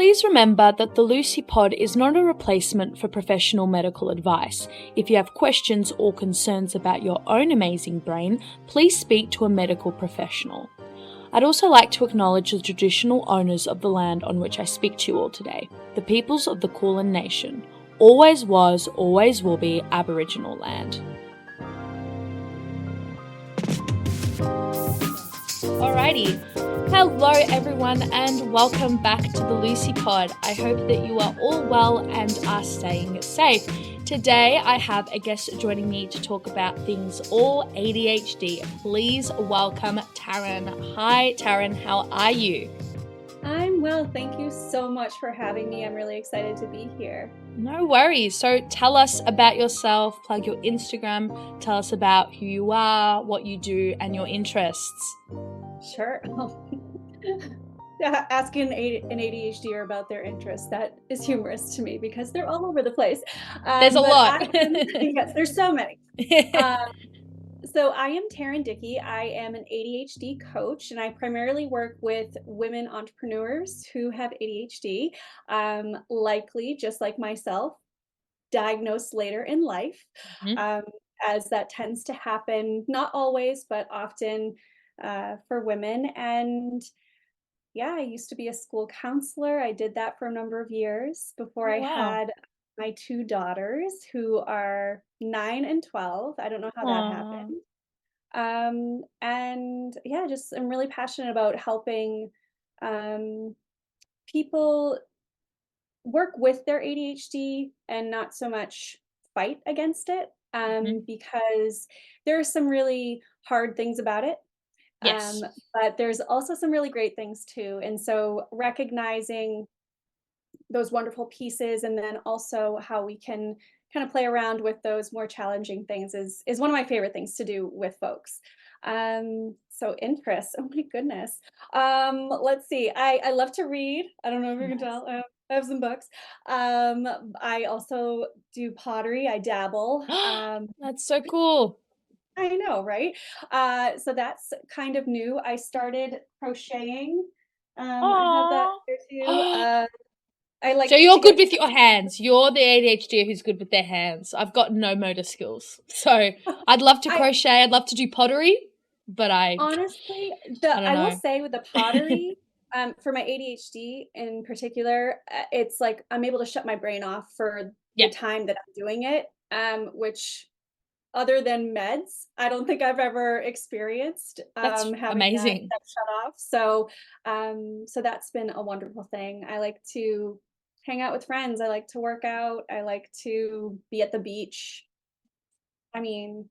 Please remember that the Lucy Pod is not a replacement for professional medical advice. If you have questions or concerns about your own amazing brain, please speak to a medical professional. I'd also like to acknowledge the traditional owners of the land on which I speak to you all today, the peoples of the Kulin Nation. Always was, always will be Aboriginal land. Alrighty. Hello everyone and welcome back to the Lucy Pod. I hope that you are all well and are staying safe. Today I have a guest joining me to talk about things all ADHD. Please welcome Taryn. Hi Taryn, how are you? I'm well, thank you so much for having me. I'm really excited to be here. No worries. So tell us about yourself, plug your Instagram, tell us about who you are, what you do, and your interests. Sure. Asking an ADHDer about their interests, that is humorous to me because they're all over the place. There's a lot. Yes, there's so many. So I am Taryn Dickey. I am an ADHD coach, and I primarily work with women entrepreneurs who have ADHD, likely just like myself, diagnosed later in life, as that tends to happen, not always, but often for women. And yeah, I used to be a school counselor. I did that for a number of years before I had my two daughters who are 9 and 12. I don't know how that happened. And yeah, just I'm really passionate about helping people work with their ADHD and not so much fight against it, because there are some really hard things about it. Yes. But there's also some really great things too. And so recognizing those wonderful pieces and then also how we can kind of play around with those more challenging things is one of my favorite things to do with folks. So interests, oh my goodness. Let's see. I love to read. I don't know if you can tell. I have some books. I also do pottery. I dabble. That's so cool. I know, right? So that's kind of new. I started crocheting. I have that here too. I like. So you're good with your hands. You're the ADHD who's good with their hands. I've got no motor skills. So I'd love to crochet. I'd love to do pottery, but honestly, I will say with the pottery, for my ADHD in particular, it's like I'm able to shut my brain off for the time that I'm doing it, which other than meds, I don't think I've ever experienced. That's having amazing. that shut off. So, so that's been a wonderful thing. I like to hang out with friends. I like to work out. I like to be at the beach. I mean,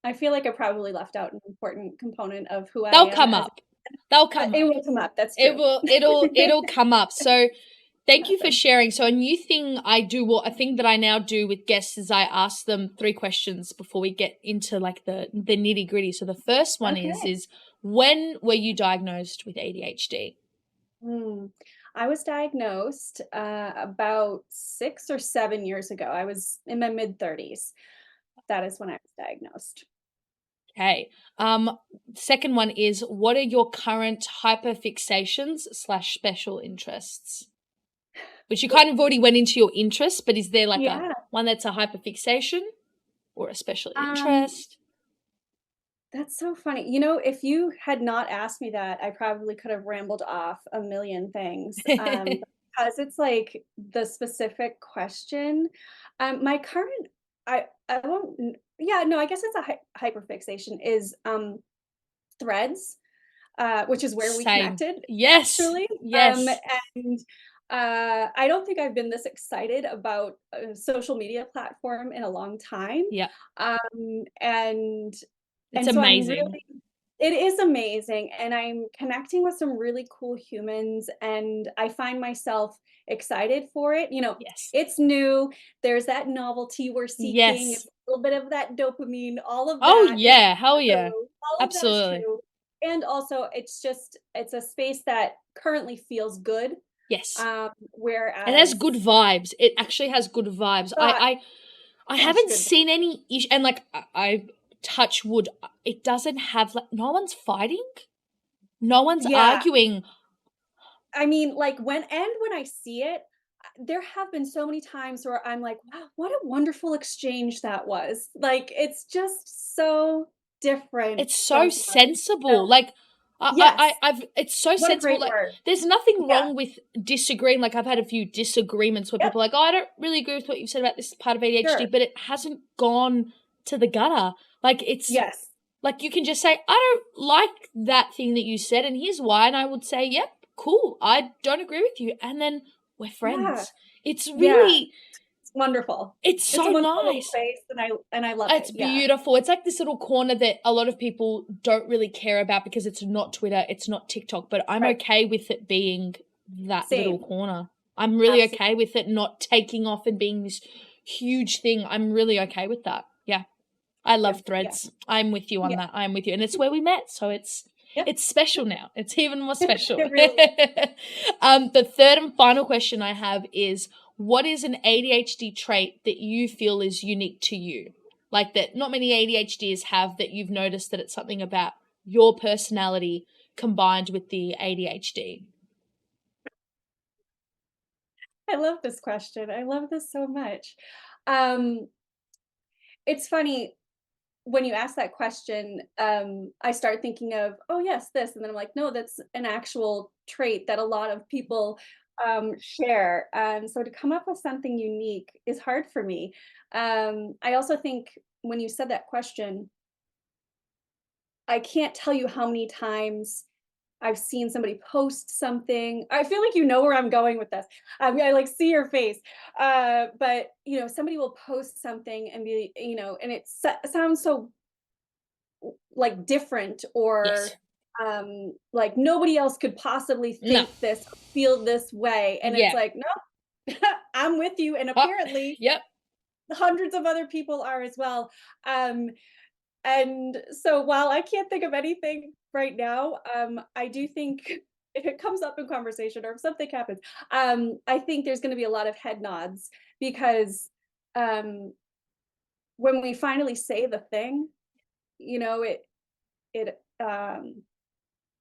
I feel like I probably left out an important component of who I am. They'll come up. It will come up. That's true. It'll come up. So thank you for sharing. So a new thing I do, well, a thing that I now do with guests is I ask them 3 questions before we get into like the nitty gritty. So the first one is when were you diagnosed with ADHD? I was diagnosed about 6 or 7 years ago. I was in my mid-30s. That is when I was diagnosed. Okay. Second one is, what are your current hyperfixations / special interests? Which you kind of already went into your interests, but is there like one that's a hyperfixation or a special interest? That's so funny. You know, if you had not asked me that, I probably could have rambled off a million things. Because it's like the specific question. My current, I won't, I guess it's a hyperfixation is threads, which is where we connected. Yes. Actually. Yes. And I don't think I've been this excited about a social media platform in a long time. Yeah. And it's so amazing. It is amazing. And I'm connecting with some really cool humans and I find myself excited for it. You know, it's new. There's that novelty we're seeking. It's a little bit of that dopamine, all of that. Oh yeah. Hell yeah. Absolutely. And also it's a space that currently feels good. Yes. Whereas it has good vibes. It actually has good vibes. I haven't seen any issue, and like I touch wood, it doesn't have like no one's fighting, no one's arguing. I mean, like when I see it, there have been so many times where I'm like, wow, what a wonderful exchange that was. Like it's just so different It's so from mine. So sensible. Like, yes, I've, it's so what a sensible. great Like, word. there's nothing Yeah. wrong with disagreeing. Like, I've had a few disagreements where Yep. people are like, oh, I don't really agree with what you've said about this part of ADHD, Sure. but it hasn't gone to the gutter. Like, it's Yes. like you can just say, I don't like that thing that you said, and here's why. And I would say, yep, cool. I don't agree with you. And then we're Yeah. friends. It's Yeah. really, It's wonderful. it's It's a so wonderful little nice. space and I love it. It's Yeah. beautiful. It's like this little corner that a lot of people don't really care about because it's not Twitter, it's not TikTok, but I'm Right. okay with it being that little Same. corner. I'm really Absolutely. okay with it not taking off and being this huge thing. I'm really okay with that. Yeah. I love Yeah. threads. I'm with you on Yeah. that. I'm with you. And it's where we met, so Yep. it's special now. It's even more special. It really is. The third and final question I have is, what is an ADHD trait that you feel is unique to you? Like that not many ADHDers have, that you've noticed that it's something about your personality combined with the ADHD. I love this question. I love this so much. Um, it's funny when you ask that question, I start thinking of, oh yes, this, and then I'm like, no, that's an actual trait that a lot of people share. So to come up with something unique is hard for me. I also think when you said that question, I can't tell you how many times I've seen somebody post something. I feel like you know where I'm going with this. I like see your face. But you know, somebody will post something and be, you know, and sounds so like different Yes. or like nobody else could possibly No. think this or feel this way. And it's Yeah. like, no, I'm with you. And Huh. apparently Yep. hundreds of other people are as well. Um, and so while I can't think of anything right now, I do think if it comes up in conversation or if something happens, I think there's going to be a lot of head nods because um, when we finally say the thing, you know, it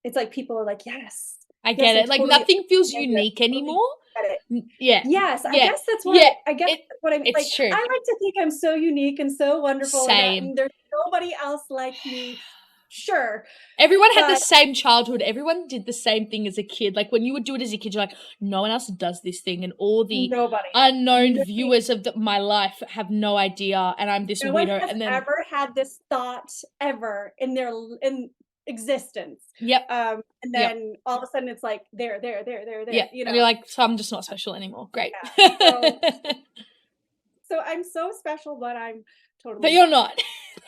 it's like people are like, yes, I yes, get I it. Like totally nothing feels understand you. unique I totally anymore. get it. Yeah. Yes, I Yeah. guess that's what Yeah. I guess It that's what I mean. Like it's true. I like to think I'm so unique and so wonderful Same. and there's nobody else like me. Sure, Everyone had the but same childhood. Everyone did the same thing as a kid. Like when you would do it as a kid, you're like, no one else does this thing. And all the nobody. unknown Nobody. viewers of my life have no idea. And I'm this No one weirdo. has And then, ever had this thought ever in their in existence. yep, And yep, then all of a sudden it's like there, yep. you And you're know. like, so I'm just not special anymore. Great. Yeah. So so I'm so special, but I'm But totally you're not. not.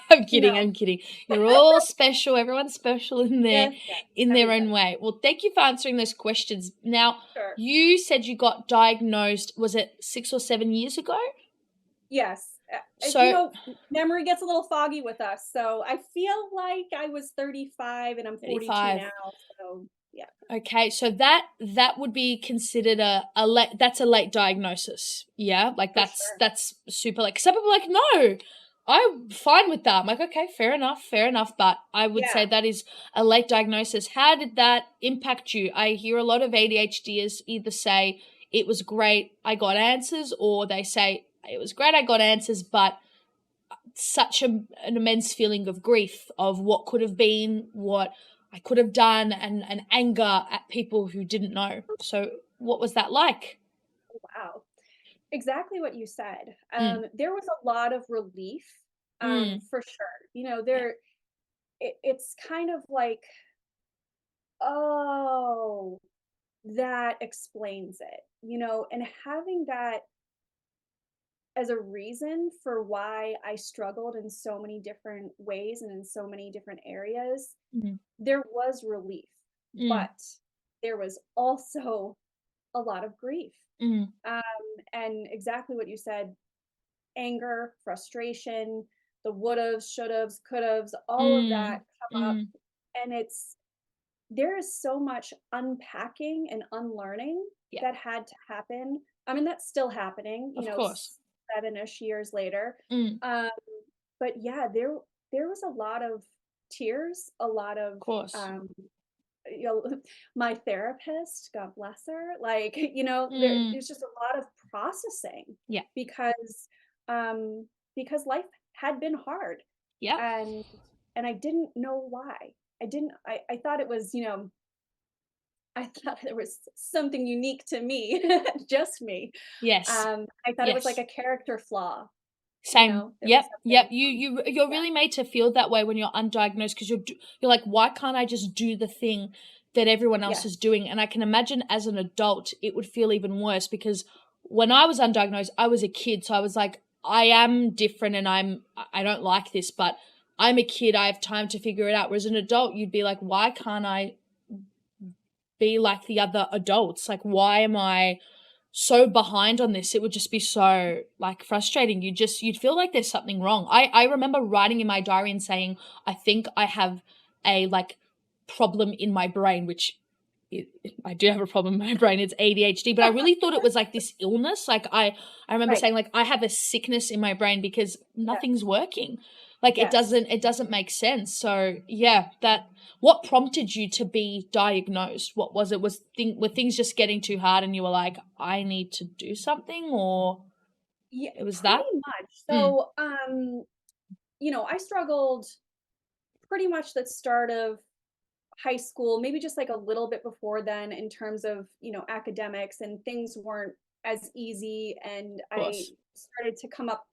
I'm kidding. No. I'm kidding. You're all special. Everyone's special Yes, yes, in their own everybody. way. Well, thank you for answering those questions. Now, Sure. you said you got diagnosed, was it 6 or 7 years ago? Yes. You So know, memory gets a little foggy with us. So I feel like I was 35 and I'm 42 35. now. So yeah. Okay, so that would be considered a late, that's a late diagnosis. Yeah, like For that's sure. that's super late. Some people are like, no, I'm fine with that. I'm like, okay, fair enough. But I would say Yeah. that is a late diagnosis. How did that impact you? I hear a lot of ADHDers either say it was great, I got answers, or they say it was great, I got answers, but such an immense feeling of grief of what could have been, what I could have done, and anger at people who didn't know. So, what was that like? Wow. Exactly what you said. Mm, There was a lot of relief, mm, for sure. You know, yeah, it's kind of like, oh, that explains it, you know, and having that as a reason for why I struggled in so many different ways and in so many different areas, mm, there was relief, mm, but there was also a lot of grief. mm, Um, and exactly what you said, anger, frustration, the wouldas, shouldas, couldas, all of mm, that come up. mm. And there is so much unpacking and unlearning Yeah, that had to happen. I mean, that's still happening, you of know, course. 7-ish years later. Mm, of Um, but yeah, there was a lot of tears, a lot of course. um, my therapist, God bless her, like, there's just a lot of processing. Yeah. Um, because life had been hard, Yeah. and I didn't know why. I thought it was, I thought there was something unique to me, just me. Yes. I thought it was like Yes. a character flaw, Same. there was Yep. something You're yeah, really made to feel that way when you're undiagnosed, because you're like, why can't I just do the thing that everyone else yeah, is doing? And I can imagine as an adult, it would feel even worse, because when I was undiagnosed, I was a kid. So I was like, I am different and I don't like this, but I'm a kid. I have time to figure it out. Whereas an adult, you'd be like, why can't I be like the other adults? Like, why am I so behind on this? It would just be so like frustrating. You'd feel like there's something wrong. I remember writing in my diary and saying, I think I have a like problem in my brain, which I do have a problem in my brain. It's ADHD, but I really thought it was like this illness. Like I remember right, saying like, I have a sickness in my brain because yeah, nothing's working. Like yes. it doesn't make sense. So yeah, what prompted you to be diagnosed? What was it? Were things just getting too hard and you were like, I need to do something, or Yeah, it was pretty that? much. Mm, So, I struggled pretty much the start of high school, maybe just like a little bit before then in terms of, academics, and things weren't as easy. And of I course. started to come up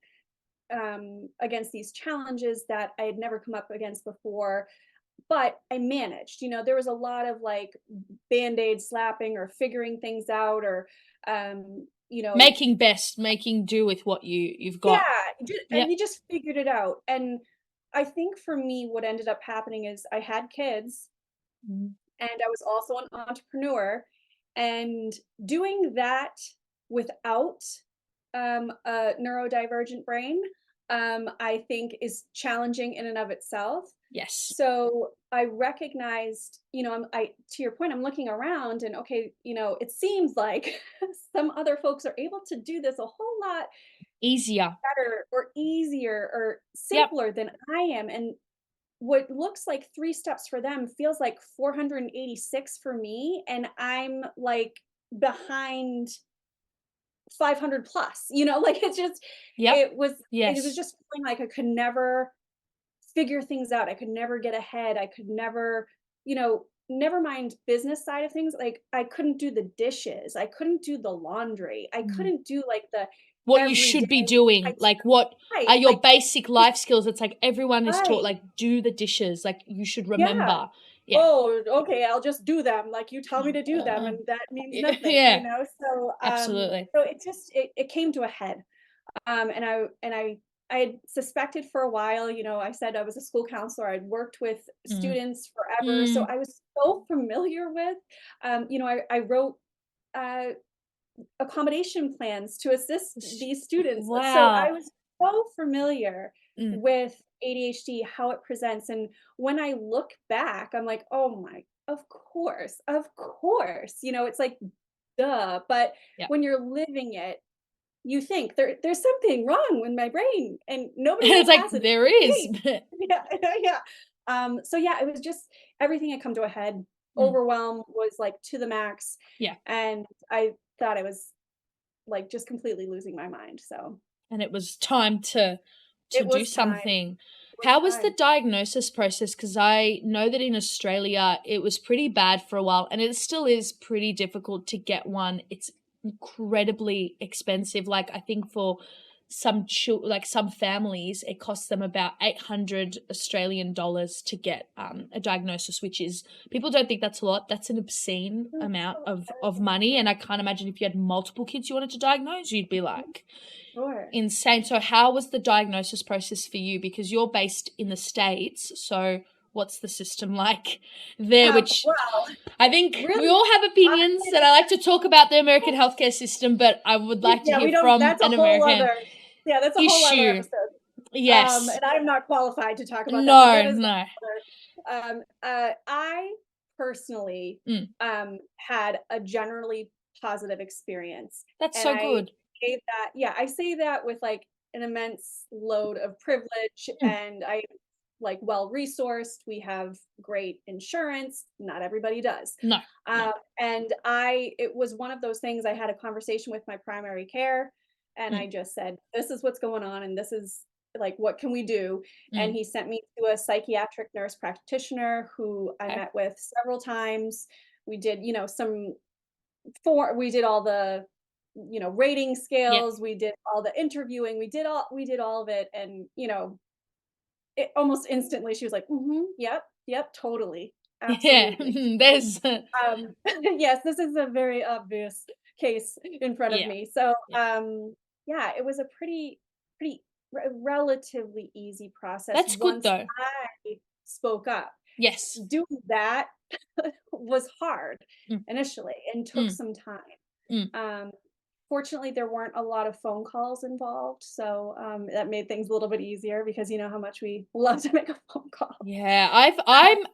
against these challenges that I had never come up against before, but I managed. There was a lot of like band-aid slapping or figuring things out, or, um, you know, Making do with what you've yeah, got. and Yep. you just figured it out. And I think for me, what ended up happening is I had kids, Mm, and I was also an entrepreneur, and doing that without a neurodivergent brain, I think is challenging in and of itself. yes. So I recognized, to your point, I'm looking around and okay, it seems like some other folks are able to do this a whole lot Easier. better or easier or Yep. simpler than I am. And what looks like 3 steps for them feels like 486 for me, and I'm like behind 500 plus, like Yep. it was Yes. just feeling like I could never figure things out. I could never get ahead. I could never, never mind business side of things. Like I couldn't do the dishes. I couldn't do the laundry. I Mm. couldn't do like the What you everyday should be doing, types. like what Right. are your Like basic just life skills? It's like everyone is taught, right. like, do the dishes, like you should Yeah. remember. Yeah. Oh, okay, I'll just do them, like, you tell me to do them, Uh, and that means nothing, yeah, So, absolutely. it came to a head, and I had suspected for a while. I said I was a school counselor, I'd worked with Mm. students forever, so Mm. I was so familiar with, I wrote, uh, accommodation plans to assist these students. So I Wow. was so familiar Mm. with ADHD, how it presents. And when I look back, I'm like, oh my, of course, of course. It's like, duh. But Yep. when you're living it, you think there's something wrong with my brain, and nobody else It's like has it. there is. Hey. Yeah, yeah. So yeah, it was just everything had come to a head. Mm. Overwhelm was like to the max. Yeah. And I thought I was like, just completely losing my mind, so And it was time to it do was time. something. It was How was the time. diagnosis process? Because I know that in Australia it was pretty bad for a while, and it still is pretty difficult to get one. It's incredibly expensive. Like I think for like some families, it costs them about 800 Australian dollars to get a diagnosis, which is, people don't think that's a lot. That's an obscene That's amount so of money, and I can't imagine if you had multiple kids you wanted to diagnose, you'd be Mhm. like Sure. insane. So how was the diagnosis process for you? Because you're based in the States, so what's the system like there? Which Well, I think we really, all have I opinions, and I like to talk about the American healthcare system, but I would like to yeah, hear we don't from that's a an whole American other yeah, that's a whole other issue. episode. Yes. And I'm not qualified to talk about that, but No, that is no. I personally, Mm, had a generally positive experience, that's and so good. I say that with, like, an immense load of privilege, Mm, and I like well-resourced. We have great insurance. Not everybody does. No. And it was one of those things. I had a conversation with my primary care, and I just said, this is what's going on, and this is like, what can we do? And he sent me to a psychiatric nurse practitioner who I met with several times. We did, we did all the, rating scales, we did all the interviewing, we did all of it. And, it almost instantly she was like, yep, totally. Absolutely. There's Yes, this is a very obvious case in front of me. So, it was a pretty relatively easy process. That's good though. I spoke up. Yes. Doing that was hard initially and took some time. Fortunately, there weren't a lot of phone calls involved, so that made things a little bit easier because you know how much we love to make a phone call. Yeah,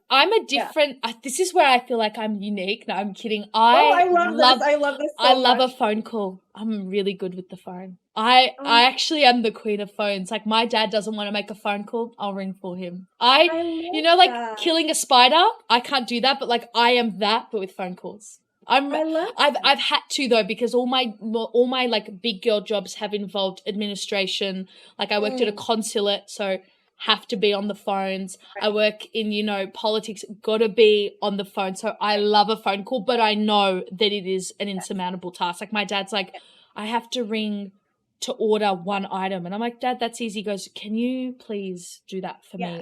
I'm a different. This is where I feel like I'm unique. No, I'm kidding. I love this. I love this. So I love much. a phone call. I'm really good with the phone. I actually am the queen of phones. Like my dad doesn't want to make a phone call, I'll ring for him. Like that. killing a spider. I can't do that, but like I am that, but with phone calls. I've had to though, because all my like big girl jobs have involved administration. Like I worked at a consulate, so have to be on the phones. I work in, politics, gotta be on the phone. So I love a phone call, but I know that it is an insurmountable task. Like my dad's like, I have to ring to order one item. And I'm like, Dad, that's easy. He goes, can you please do that for me?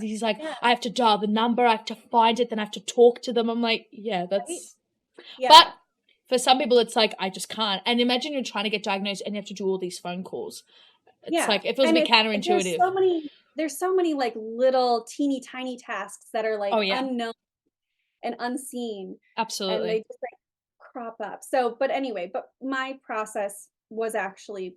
He's like, I have to dial the number, I have to find it, then I have to talk to them. I'm like, that's... Yeah. But for some people, it's like, I just can't. And imagine you're trying to get diagnosed and you have to do all these phone calls. It's like, it feels a bit counterintuitive. There's so many like little teeny tiny tasks that are like unknown and unseen. Absolutely. And they just like crop up. So, but anyway, my process was actually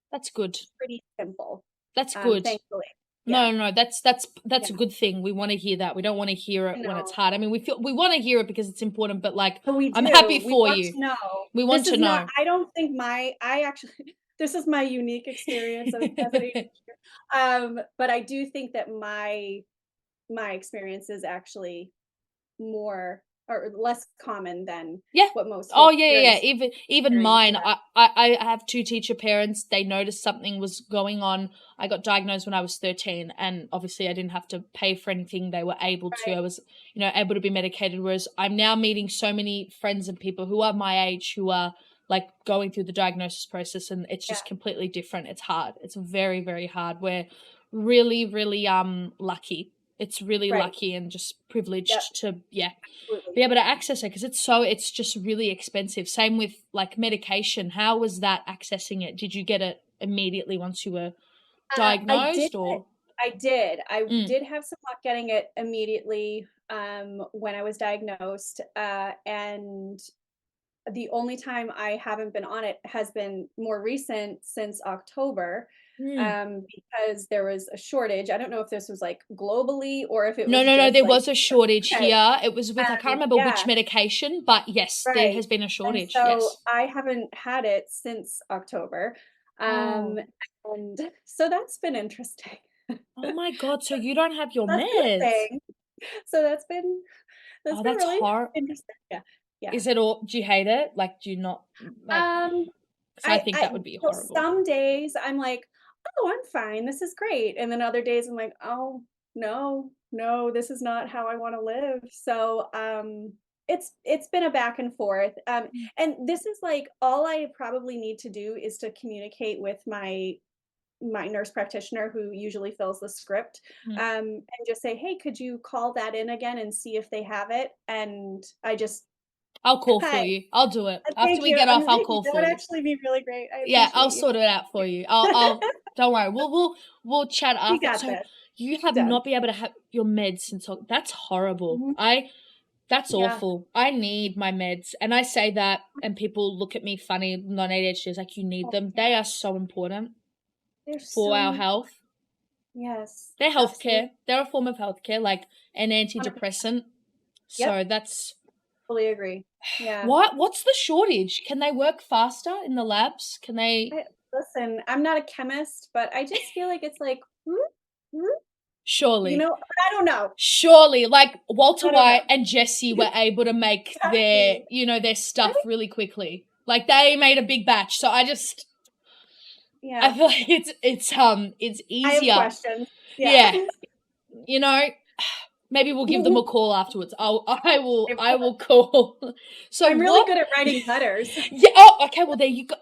that's good. Pretty simple. That's good. Thankfully. No, that's a good thing. We want to hear that. We don't want to hear it when it's hard. I mean, we want to hear it because it's important, but like, I'm happy for you. We want to know. I don't think this is my unique experience as but I do think that my experience is actually more or less common than what most. Even mine. I have two teacher parents. They noticed something was going on. I got diagnosed when I was 13, and obviously I didn't have to pay for anything. They were able to. I was able to be medicated, whereas I'm now meeting so many friends and people who are my age who are like going through the diagnosis process, and it's just completely different. It's hard. It's very, very hard. We're really, really lucky. It's really lucky and just privileged to be able to access it, because it's just really expensive. Same with like medication. How was that accessing it? Did you get it immediately once you were diagnosed? I did. I did have some luck getting it immediately when I was diagnosed. And the only time I haven't been on it has been more recent, since October. Because there was a shortage. I don't know if this was like globally or if it was there was a shortage here. It was with I can't remember which medication, but yes, there has been a shortage. And so I haven't had it since October. And so that's been interesting. Oh my God, so you don't have your meds. So that's been really interesting. Yeah. Is it all, do you hate it? Like, do you not like, I think that would be horrible. Some days I'm like, oh, I'm fine, this is great. And then other days I'm like, oh, no, this is not how I want to live. So it's been a back and forth. And this is like, all I probably need to do is to communicate with my nurse practitioner, who usually fills the script, and just say, hey, could you call that in again and see if they have it? And I'll call for you. I'll do it. After we get off, I'll call for you. That would actually be really great. I'll sort it out for you. I'll don't worry. We'll chat after. We got this. You have not been able to have your meds since that's horrible. That's awful. I need my meds. And I say that and people look at me funny, non-ADHD, is like, you need them. They are so important for our health. Yes. They're healthcare. They're a form of healthcare, like an antidepressant. So that's fully agree. Yeah. What's the shortage? Can they work faster in the labs? Can they? Listen, I'm not a chemist, but I just feel like it's like, Surely. I don't know. Surely, like Walter White and Jesse were able to make Exactly. their stuff really quickly. Like they made a big batch. So I feel like it's easier. I have questions. Yeah. Maybe we'll give them a call afterwards. I will call. So I'm really good at writing letters. Yeah. Oh, okay. Well, there you go.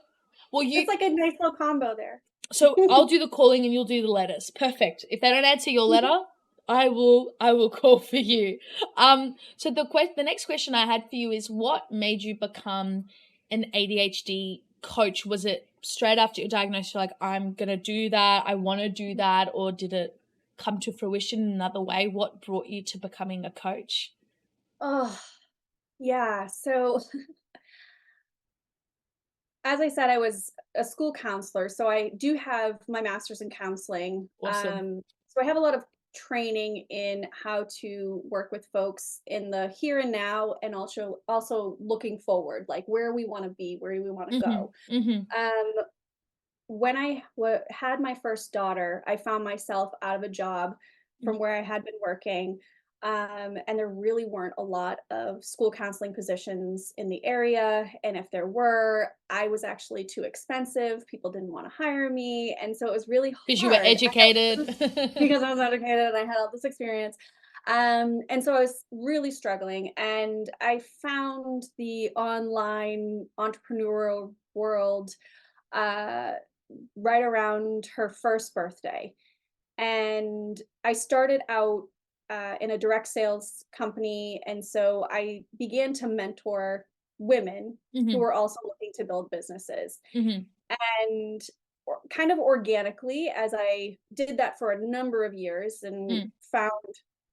Well, it's like a nice little combo there. So I'll do the calling and you'll do the letters. Perfect. If they don't answer your letter, I will call for you. So the next question I had for you is, what made you become an ADHD coach? Was it straight after your diagnosis, you're like, I'm gonna do that, I want to do that, or did it come to fruition in another way? What brought you to becoming a coach? Oh, yeah. So as I said, I was a school counselor, so I do have my master's in counseling. Awesome. So I have a lot of training in how to work with folks in the here and now, and also looking forward, like where we want to be, where do we want to go. Um, when I had my first daughter, I found myself out of a job from where I had been working. And there really weren't a lot of school counseling positions in the area. And if there were, I was actually too expensive. People didn't want to hire me. And so it was really hard. Because you were educated. Because I was educated and I had all this experience. And so I was really struggling. And I found the online entrepreneurial world uh, right around her first birthday. And I started out in a direct sales company. And so I began to mentor women who were also looking to build businesses. And kind of organically, as I did that for a number of years and found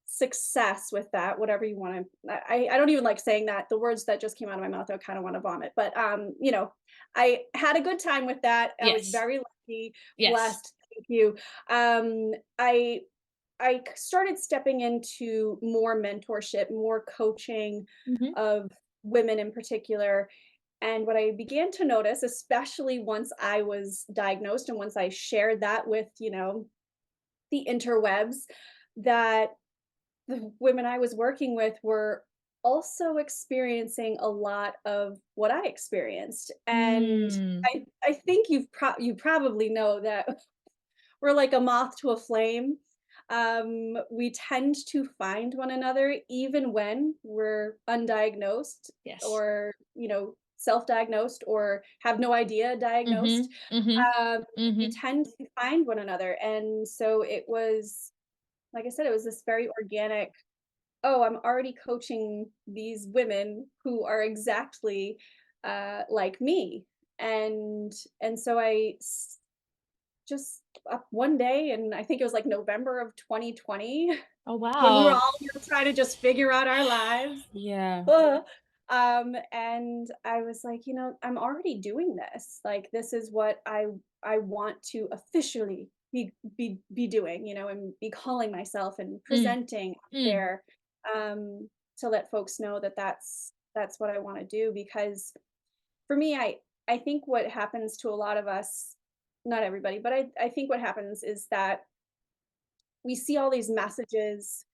success with that, whatever you want to, I don't even like saying that. The words that just came out of my mouth, I kind of want to vomit. But I had a good time with that. I was very lucky, blessed. Thank you. I started stepping into more mentorship, more coaching of women in particular. And what I began to notice, especially once I was diagnosed and once I shared that with, the interwebs, that the women I was working with were also experiencing a lot of what I experienced. And I think you probably know that we're like a moth to a flame. We tend to find one another even when we're undiagnosed or, self-diagnosed or have no idea diagnosed. We tend to find one another. And so it was, like I said, it was this very organic, oh, I'm already coaching these women who are exactly like me. And so just up one day, and I think it was like November of 2020. Oh, wow. When we were all trying to just figure out our lives. Yeah. And I was like, I'm already doing this. Like, this is what I want to officially be doing, and be calling myself and presenting there, to let folks know that that's what I want to do. Because for me, I think what happens to a lot of us, not everybody, but I think what happens is that we see all these messages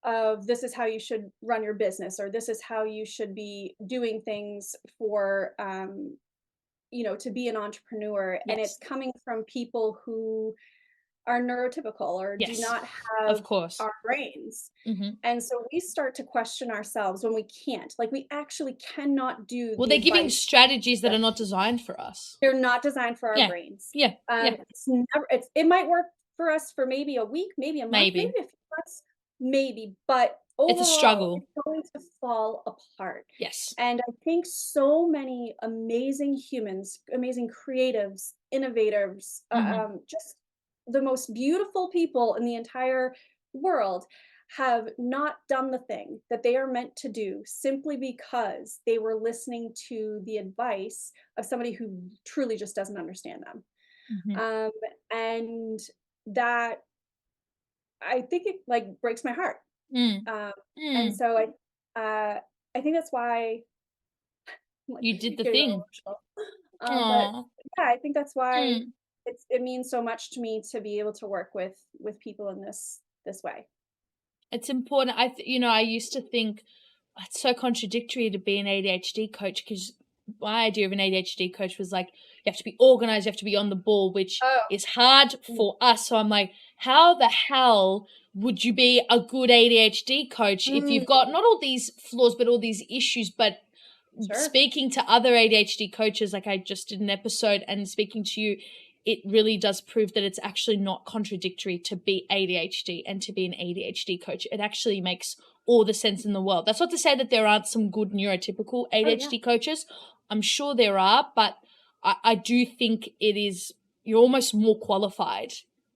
of this is how you should run your business, or this is how you should be doing things for to be an entrepreneur. And it's coming from people who are neurotypical or do not have our brains. And so we start to question ourselves when we can't, like, we actually cannot do they're giving strategies that are not designed for us. They're not designed for our brains. It might work for us for maybe a week, maybe a month, maybe a few months, maybe, but overall, it's a struggle. It's going to fall apart. Yes. And I think so many amazing humans, amazing creatives, innovators, just the most beautiful people in the entire world have not done the thing that they are meant to do simply because they were listening to the advice of somebody who truly just doesn't understand them. And that, I think it like breaks my heart. And so I think that's why you did the thing. But yeah, I think that's why it means so much to me to be able to work with people in this this way. It's important. I used to think it's so contradictory to be an ADHD coach, because my idea of an ADHD coach was like, you have to be organized, you have to be on the ball, which is hard for us. So I'm like, how the hell would you be a good ADHD coach if you've got not all these flaws, but all these issues? But speaking to other ADHD coaches, like I just did an episode, and speaking to you, it really does prove that it's actually not contradictory to be ADHD and to be an ADHD coach. It actually makes all the sense in the world. That's not to say that there aren't some good neurotypical ADHD coaches. I'm sure there are, but I do think you're almost more qualified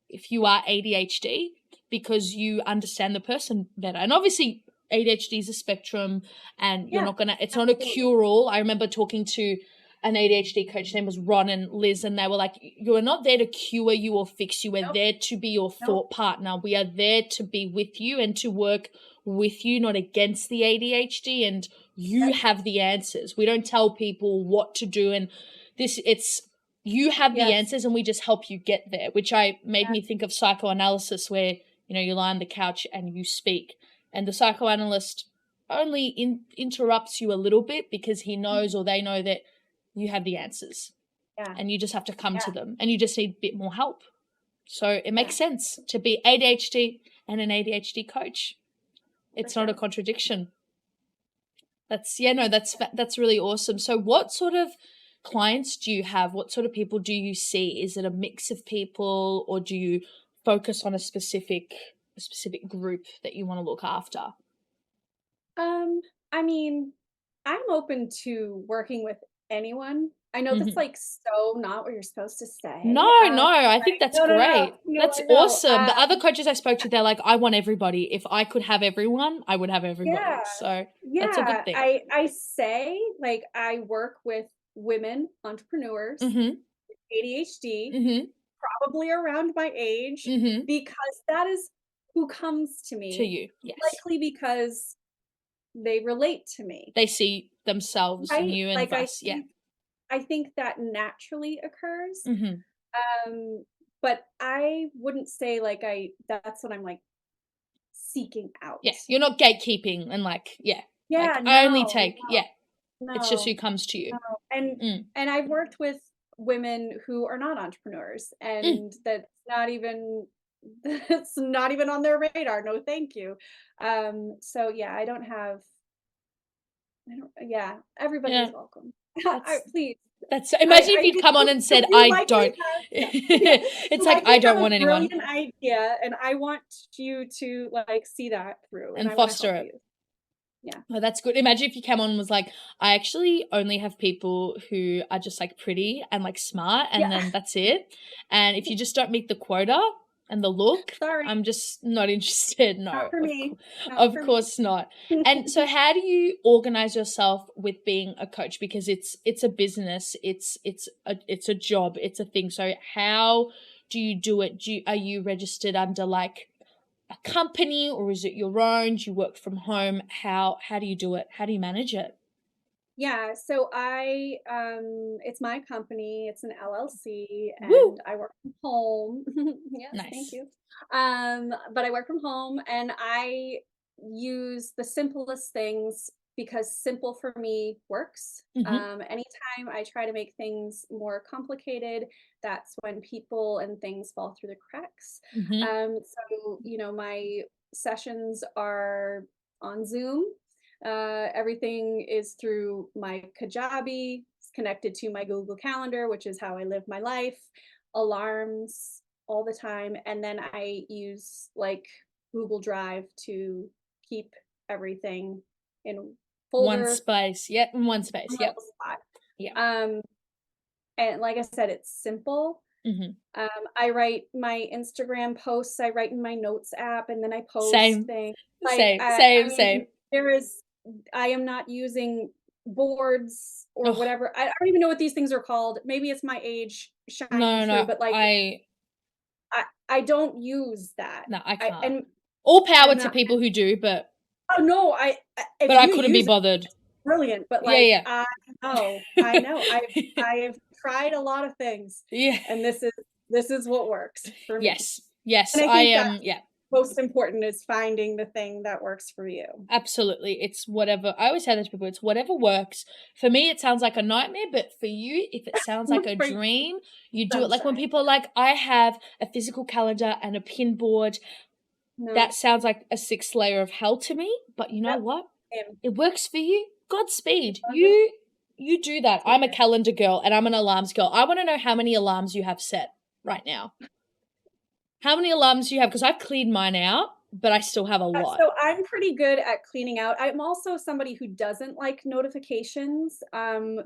if you are ADHD, because you understand the person better. And obviously ADHD is a spectrum, and it's not a cure-all. I remember talking to an ADHD coach, his name was Ron and Liz, and they were like, you are not there to cure you or fix you. We're there to be your thought partner. We are there to be with you and to work with you, not against the ADHD, and you have the answers. We don't tell people what to do, and you have the answers, and we just help you get there, which made me think of psychoanalysis, where, you lie on the couch and you speak, and the psychoanalyst only interrupts you a little bit because he knows or they know that you have the answers, and you just have to come to them, and you just need a bit more help. So it makes sense to be ADHD and an ADHD coach. It's not a contradiction. That's really awesome. So what sort of clients do you have? What sort of people do you see? Is it a mix of people, or do you focus on a specific group that you want to look after? I mean, I'm open to working with anyone. I know that's like so not what you're supposed to say. No, I think that's great. That's awesome. The other coaches I spoke to, they're like, I want everybody. If I could have everyone, I would have everybody. So that's a good thing. I say, like, I work with women entrepreneurs, ADHD, probably around my age, because that is who comes to me. To you, yes. Likely because they relate to me. They see themselves in you, and like, vice, I think that naturally occurs. But I wouldn't say like that's what I'm like seeking out. Yeah, you're not gatekeeping and I only take it's just who comes to you. And I've worked with women who are not entrepreneurs, and that's not even on their radar. No, thank you. So everybody's welcome. Please. Imagine if you'd come on and said, I don't. It's like, I don't want anyone. Brilliant idea, and I want you to see that through and foster it. Yeah. Oh, that's good. Imagine if you came on and was like, I actually only have people who are just pretty and smart, and then that's it. And if you just don't meet the quota and the look, sorry, I'm just not interested. No, not for me. Of course not. And so how do you organize yourself with being a coach? Because it's a business, it's a job, it's a thing. So how do you do it? Are you registered under a company, or is it your own? Do you work from home? How do you do it? How do you manage it? Yeah, so it's my company. It's an LLC, and Woo! I work from home. Yes, nice. Thank you. But I work from home, and I use the simplest things because simple for me works. Anytime I try to make things more complicated, that's when people and things fall through the cracks. So, my sessions are on Zoom. Everything is through my Kajabi. It's connected to my Google Calendar, which is how I live my life. Alarms all the time. And then I use Google Drive to keep everything in folder. One space. Yeah, in one space. Yep. Yeah. And like I said, it's simple. I write my Instagram posts. I write in my notes app, and then I post things. Same. I am not using boards or whatever. I don't even know what these things are called. Maybe it's my age shining through, but I don't use that. No, I can't. And all power to people who do, but oh no, I couldn't be bothered. Brilliant, but I know. I have tried a lot of things. Yeah. And this is what works for me. Yes, I am. most important is finding the thing that works for you. Absolutely. It's whatever. I always say that to people. It's whatever works. For me, it sounds like a nightmare, but for you, if it sounds like a For you, dream, you do it. Like when sunshine. people are like, I have a physical calendar and a pin board. No. That sounds like a 6th layer of hell to me. But you know Yep. what? Same. It works for you. Godspeed. Uh-huh. You do that. I'm a calendar girl and I'm an alarms girl. I want to know how many alarms you have set right now. How many alarms do you have? Because I've cleaned mine out, but I still have a lot. So I'm pretty good at cleaning out. I'm also somebody who doesn't like notifications.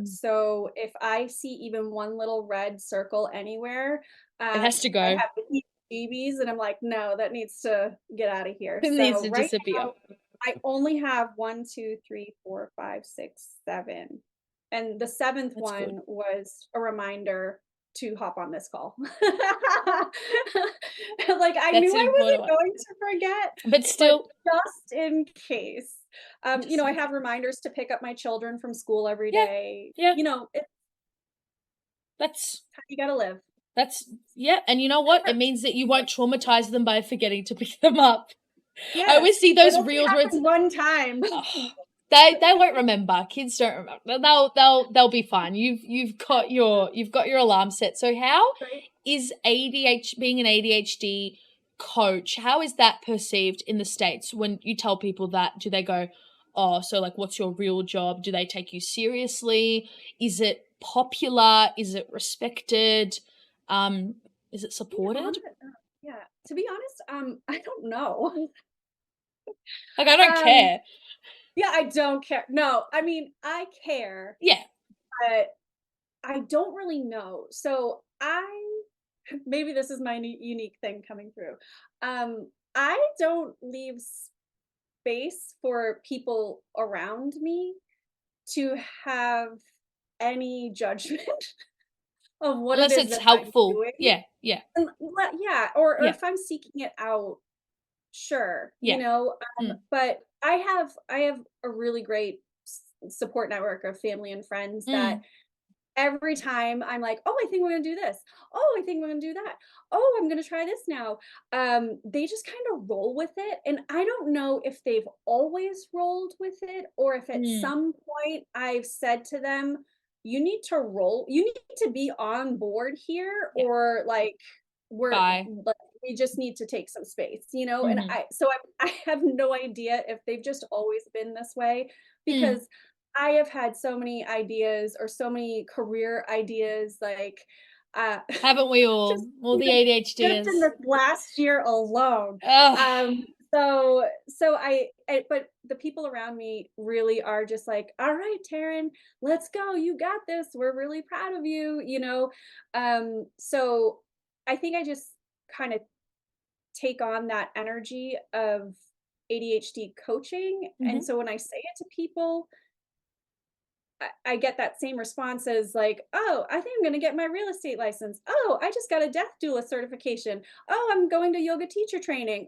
So if I see even one little red circle anywhere, It has to go. I have the heebie-jeebies, and I'm like, no, that needs to get out of here. It needs So to right disappear. now, I only have 1, 2, 3, 4, 5, 6, 7. And the 7th That's one good. was a reminder to hop on this call. Like I That's knew I an wasn't important one. going to forget, But still, just in case. just I in have case. reminders to pick up my children from school every Yeah, day. yeah. It's That's how you gotta live. yeah. And you know what? It means that you won't traumatize them by forgetting to pick them up. Yeah. I always see those It only reels where it's happened one time. oh, they won't remember. Kids don't remember. They'll be fine. You've got your alarm set. So how Right. is being an ADHD coach, how is that perceived in the States when you tell people that? Do they go, oh, so like what's your real job? Do they take you seriously? Is it popular? Is it respected? Is it supported? Yeah. To be honest, I don't know. Like I don't care. Yeah, I don't care. No, I mean, I care, Yeah. but I don't really know. So maybe this is my unique thing coming through. I don't leave space for people around me to have any judgment of what it Unless is it's that I'm helpful. doing. Yeah, yeah, Yeah, or yeah, if I'm seeking it out, sure, yeah. Mm, but I have a really great support network of family and friends that mm, every time I'm like, "Oh, I think we're gonna do this. Oh, I think we're gonna do that. Oh, I'm gonna try this now." They just kind of roll with it, and I don't know if they've always rolled with it or if at mm. some point I've said to them, "You need to roll. You need to be on board here, Yeah. or like Bye. we just need to take some space." And Mm-hmm. I have no idea if they've just always been this way Mm. because I have had so many ideas or so many career ideas, like, Haven't we all? just All the just in ADHDers. this last year alone. Oh, But the people around me really are just like, "All right, Taryn, let's go. You got this. We're really proud of you." So I think I just kind of take on that energy of ADHD coaching, and mhm. so when I say it to people, I get that same response as like, "Oh, I think I'm gonna get my real estate license. Oh, I just got a death doula certification. Oh, I'm going to yoga teacher training."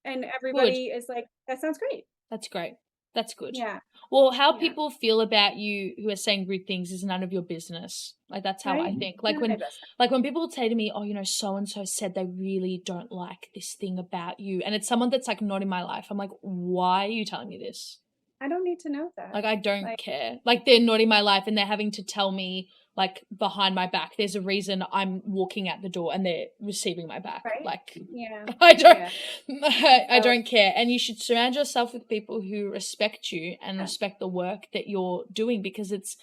And Good. everybody is like, "That sounds great." That's great. That's good. Yeah, Well, how yeah, people feel about you who are saying rude things is none of your business. Like that's how I right? think. None of my business. Like when people say to me, "Oh, so and so said they really don't like this thing about you," and it's someone that's like not in my life. I'm like, "Why are you telling me this?" I don't need to know that. Like, I don't Like, care. Like, they're not in my life and they're having to tell me, like, behind my back. There's a reason I'm walking out the door and they're receiving my back. right? Like, Yeah, I don't, yeah. I So don't care. And you should surround yourself with people who respect you and yeah, respect the work that you're doing because it's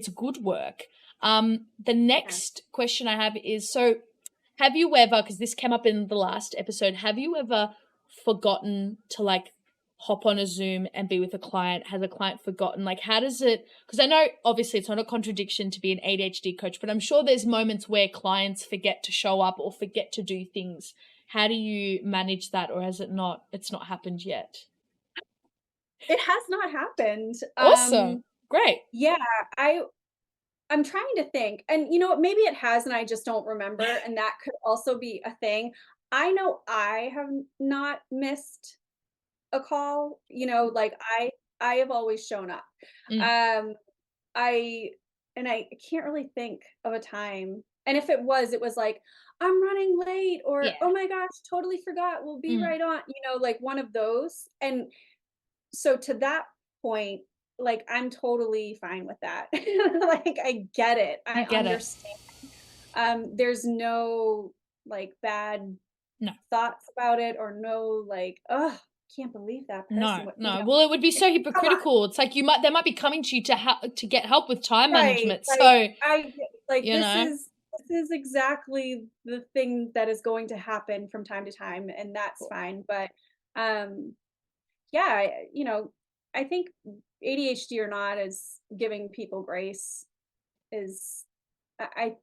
good work. The yeah. next question I have is, so have you ever, because this came up in the last episode, have you ever forgotten to like hop on a Zoom and be with a client? Has a client forgotten? Like, how does it, because I know obviously it's not a contradiction to be an ADHD coach, but I'm sure there's moments where clients forget to show up or forget to do things. How do you manage that, or has it's not happened yet? It has not happened. Awesome. Great. Yeah, I I'm trying to think, and maybe it has, and I just don't remember, and that could also be a thing. I know I have not missed a call. Like I have always shown up. Mm, Um, I and I can't really think of a time. And if it was like, I'm running late, or Yeah. oh my gosh, totally forgot. We'll be right on, like one of those. And so to that point, like I'm totally fine with that. Like I get it. I I get it. understand. There's no like bad No. thoughts about it, or no like, oh, can't believe that person. No. Well, it would be so hypocritical. It's like they might be coming to you to get help with time management. Like, So I like you know, this is exactly the thing that is going to happen from time to time, and that's fine. But yeah, I think ADHD or not, is giving people grace is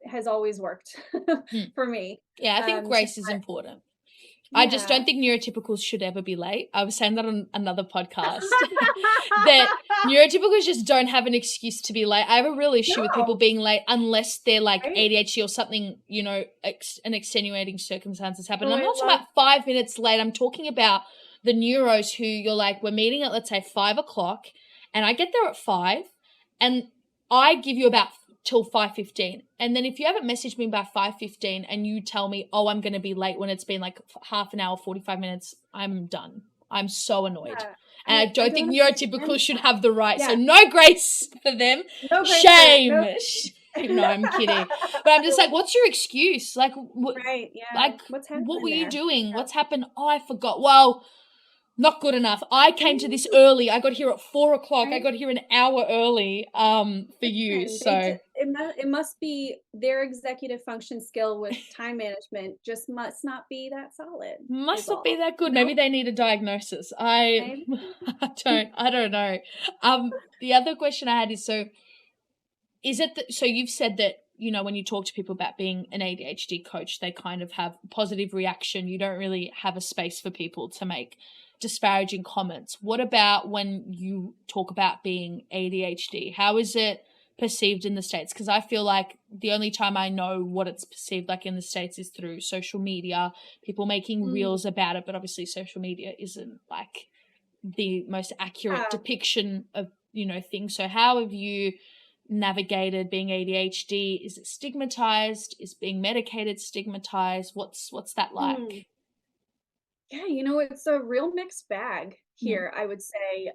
has always worked for me. yeah, I think To grace is important. I just yeah. don't think neurotypicals should ever be late. I was saying that on another podcast that neurotypicals just don't have an excuse to be late. I have a real issue with people No, being late unless they're like right? ADHD or something, an extenuating circumstances happen. Oh, And I'm I not talking love about 5 minutes late. I'm talking about the neuros who you're like, we're meeting at, let's say, 5 o'clock, and I get there at 5, and I give you about till 5:15, and then if you haven't messaged me by 5:15 and you tell me, oh, I'm going to be late when it's been like half an hour, 45 minutes, I'm done. I'm so annoyed. yeah. And I don't think don't neurotypicals understand should that. have the right. So Yeah, no grace for them. no grace for it. Shame. No. No, I'm kidding. But I'm just like, what's your excuse? Like, Right, yeah. like, What's what were happening you there? doing? Yeah. What's happened? Oh, I forgot. Well, not good enough. I came to this early. I got here at 4 o'clock. I Right? got here an hour early for you. Listen, So it must be their executive function skill with time management just must not be that solid, must is not be all. that good. Maybe they need a diagnosis. I Maybe. I don't know. The other question I had is, so is it that, so you've said that, when you talk to people about being an ADHD coach, they kind of have positive reaction. You don't really have a space for people to make disparaging comments. What about when you talk about being ADHD? How is it perceived in the States? Because I feel like the only time I know what it's perceived like in the States is through social media, people making Mm, reels about it, but obviously social media isn't like the most accurate yeah. depiction of, things. So how have you navigated being ADHD? Is it stigmatized? Is being medicated stigmatized? What's that Mm. like? Yeah, it's a real mixed bag Mm. here, I would say.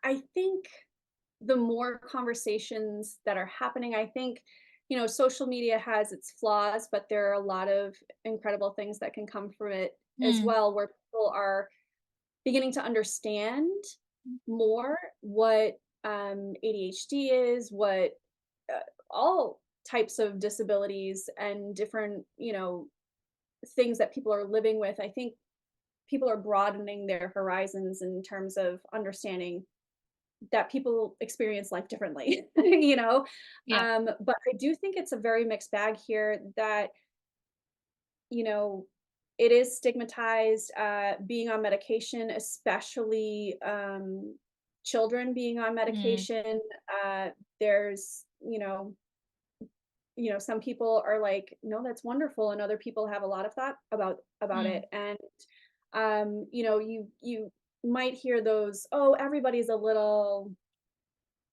I think the more conversations that are happening, I think, social media has its flaws, but there are a lot of incredible things that can come from it as Mm. well, where people are beginning to understand more what ADHD is, what all types of disabilities and different, things that people are living with. I think people are broadening their horizons in terms of understanding that people experience life differently, Yeah. But I do think it's a very mixed bag here, that, you know, it is stigmatized, being on medication, especially children being on Mm. medication. There's, some people are like, no, that's wonderful, and other people have a lot of thought about Mm. it. And you might hear those, oh, everybody's a little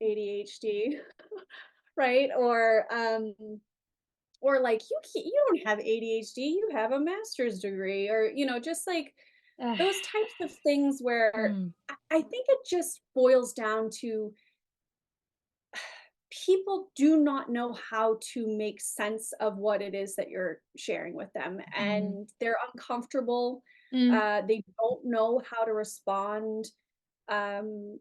ADHD, right? Or like, you don't have ADHD, you have a master's degree, or just like those types of things, where Mm. I think it just boils down to people do not know how to make sense of what it is that you're sharing with them, Mm. and they're uncomfortable. Mm. They don't know how to respond. um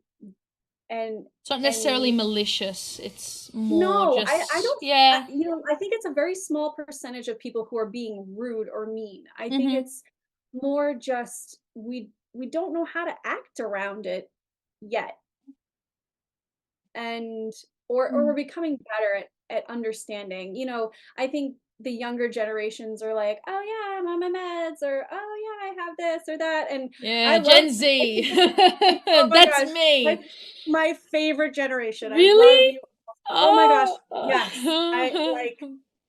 and It's not necessarily and malicious. It's more no, I just, don't. yeah. I think it's a very small percentage of people who are being rude or mean. I think Mm-hmm. it's more just we don't know how to act around it yet, and or Mm. we're becoming better at understanding. I think the younger generations are like, oh yeah, I'm on my meds, or oh yeah, I have this or that, and Yeah, I love. Gen I think Z. oh my That's gosh, my me. my favorite generation. I love Really? you. Oh my gosh, Oh. yes, I like.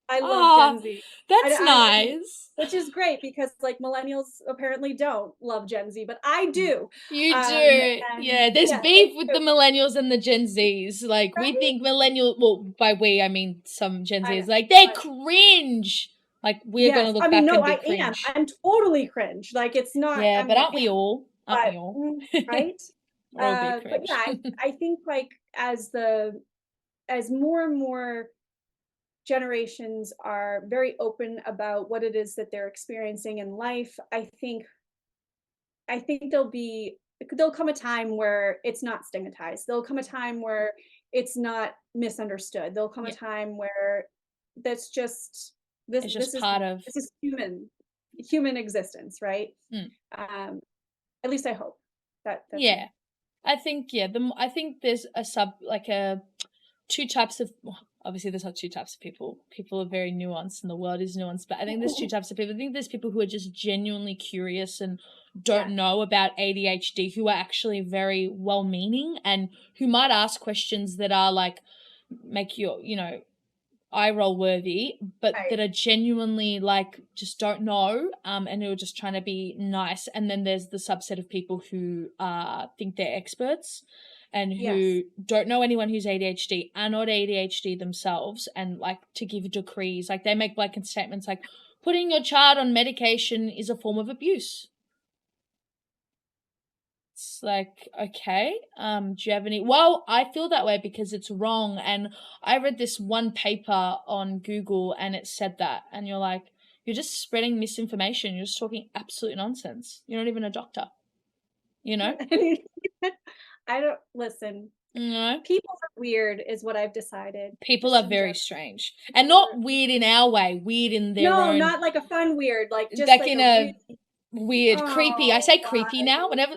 I love Ah, Gen Z. that's I nice. which is great because like millennials apparently don't love Gen Z, but I do. You Um, do. and Yeah, there's yes, beef I with the do. millennials and the Gen Zs. Like, we Right? think well, by we, I mean some Gen I know. Zs, like, they're But cringe. Like, we're going to yes, I look mean, back no, and be I am. cringe. I'm totally cringe. Like it's not, Yeah, I'm but like, aren't we all? Aren't but we all? right? We're all a bit But yeah, cringe. I think like as more and more generations are very open about what it is that they're experiencing in life, I think there'll come a time where it's not stigmatized. There'll come a time where it's not misunderstood. There'll come a Yeah, time where that's just this it's just this is part of. this is human existence, right? Mm, Um, at least I hope that's yeah, me. I think, yeah, I think there's like a two types of, well, obviously there's not two types of people. People are very nuanced and the world is nuanced, but I think there's two types of people. I think there's people who are just genuinely curious and don't Yes, know about ADHD, who are actually very well meaning and who might ask questions that are like, make your, eye roll worthy, but right. that are genuinely like just don't know, and who are just trying to be nice. And then there's the subset of people who think they're experts and Yes. who don't know anyone who's ADHD, are not ADHD themselves, and like to give decrees. Like, they make blanket statements like, putting your child on medication is a form of abuse. It's like, okay, do you have any? Well, I feel that way because it's wrong. And I read this one paper on Google and it said that. And you're like, you're just spreading misinformation. You're just talking absolute nonsense. You're not even a doctor, you know? I don't listen. You know? People are weird, is what I've decided, People just are in very general. strange. And not weird in our way, weird in their No, own, not like a fun weird, like just like like in a really, a weird, creepy. I oh say creepy now. God. Whenever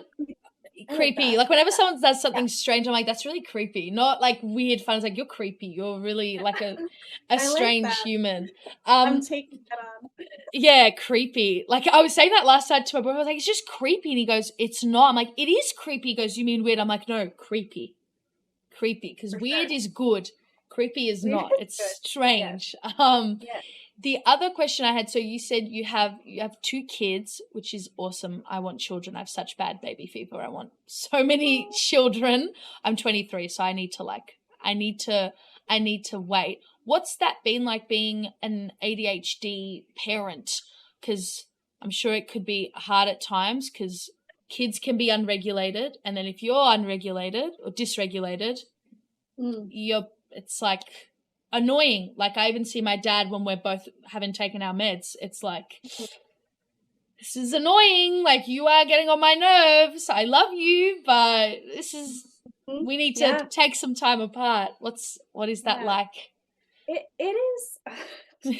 I like creepy. that. Like, I like whenever that. someone does Yeah. something strange, I'm like, that's really creepy. Not like weird fun. It's like, you're creepy. You're really like a I like strange that. human. I'm taking that on. Yeah, creepy. Like, I was saying that last night to my brother. I was like, it's just creepy. And he goes, it's not. I'm like, it is creepy. He goes, you mean weird? I'm like, no, creepy. Creepy. Because For weird sure. is good. Creepy is Weird not. is good. It's Yes. strange. Yes. The other question I had, so you said you have two kids, which is awesome. I want children. I have such bad baby fever. I want so many Oh, children. I'm 23, so I need to wait. What's that been like being an ADHD parent? Because I'm sure it could be hard at times because kids can be unregulated, and then if you're unregulated or dysregulated, mm. it's like annoying. Like, I even see my dad when we're both haven't taken our meds. It's like, this is annoying. Like, you are getting on my nerves. I love you, but Mhm. we need to Yeah. take some time apart. What is that Yeah. like? It is.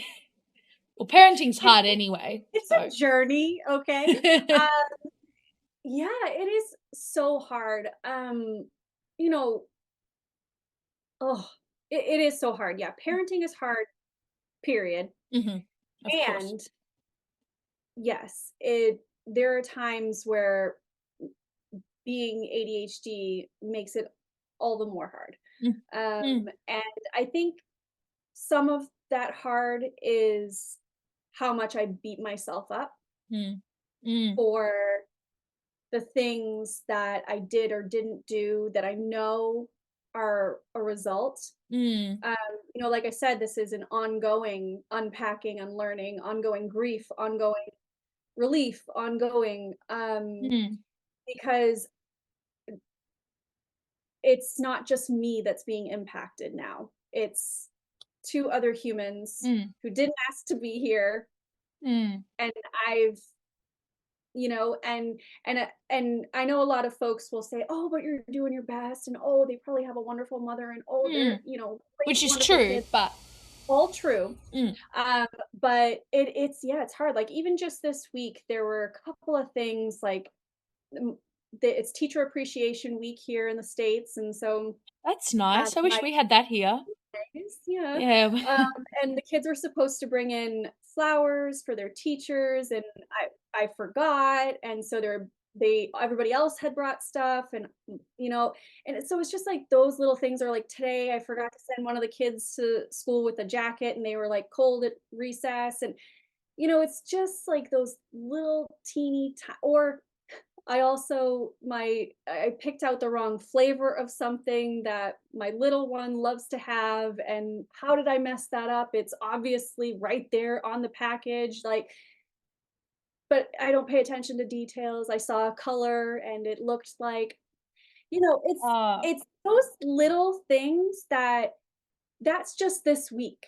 Well, parenting's It's hard anyway. it's So a journey, okay? Yeah, it is so hard. You know, oh, it is so hard. Yeah, parenting is hard, period. hmm, of course. And yes, it there are times where being ADHD makes it all the more hard. Mm, mm, And I think some of that hard is how much I beat myself up mm, mm, for the things that I did or didn't do that I know are a result. mm, Um, like I said, this is an ongoing unpacking, unlearning, ongoing grief, ongoing relief, ongoing, mm, because it's not just me that's being impacted now. It's two other humans mm, who didn't ask to be here, mm, and I've and I know a lot of folks will say, "Oh, but you're doing your best," and, "Oh, they probably have a wonderful mother," and, "Oh, they're, mm. great, Which is wonderful true, kids." but All true. mm, Um, but it's yeah, it's hard. Like even just this week, there were a couple of things like um, it's Teacher Appreciation Week here in the States, and so that's nice. I wish my we had that here. kids, yeah, Yeah. and the kids were supposed to bring in flowers for their teachers, and I forgot, and so they're everybody else had brought stuff, and so it's just like those little things are like, today I forgot to send one of the kids to school with a jacket, and they were like cold at recess, and it's just like those little teeny or I picked out the wrong flavor of something that my little one loves to have, and how did I mess that up? It's obviously right there on the package, like, but I don't pay attention to details. I saw a color and it looked like, it's Uh, those little things that's just this week,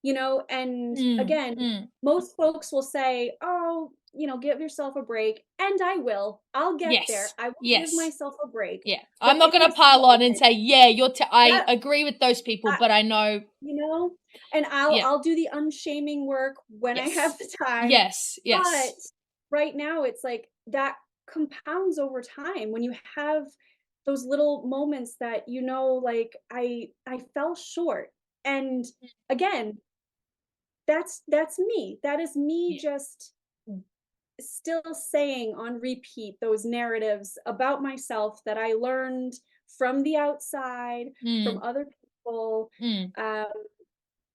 and mm, again, mm. most folks will say, "Oh, give yourself a break," and I'll get there. Yes. I will give Yes. myself a break, Yeah. but I'm not in going to this pile on and moment, say, yeah, I that agree with those people, I but I know, you know, and I'll yeah. I'll do the unshaming work when I have Yes. the time, Yes. but Yes. right now it's like that compounds over time when you have those little moments that, like, I fell short, and again, that's me. That is me Yeah. just still saying on repeat those narratives about myself that I learned from the outside, from Mm, other people. mm. Um,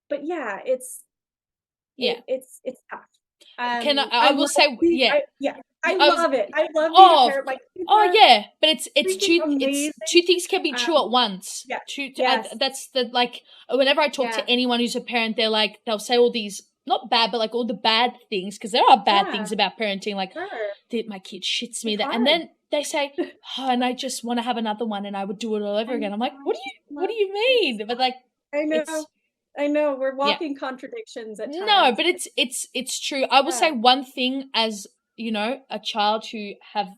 but yeah, Yeah. it's tough. I will say, yeah. I I was, love it. I love being a oh, parent. My kids oh are yeah, but it's freaking amazing. two things can be true Um, at once. yeah, Two, yes, that's the, like, whenever I talk yeah, to anyone who's a parent, they'll say all these, not bad, but like all the bad things, because there are bad yeah, things about parenting, like sure. that my kid shits me It's that, and hard. then they say, oh, and I just want to have another one, and I would do it all over I again. I'm like, know. what do you It's mean? But like, I it's know. I know. We're yeah. walking contradictions at No, times. but it's true. I will say Yeah. one thing as, a child who have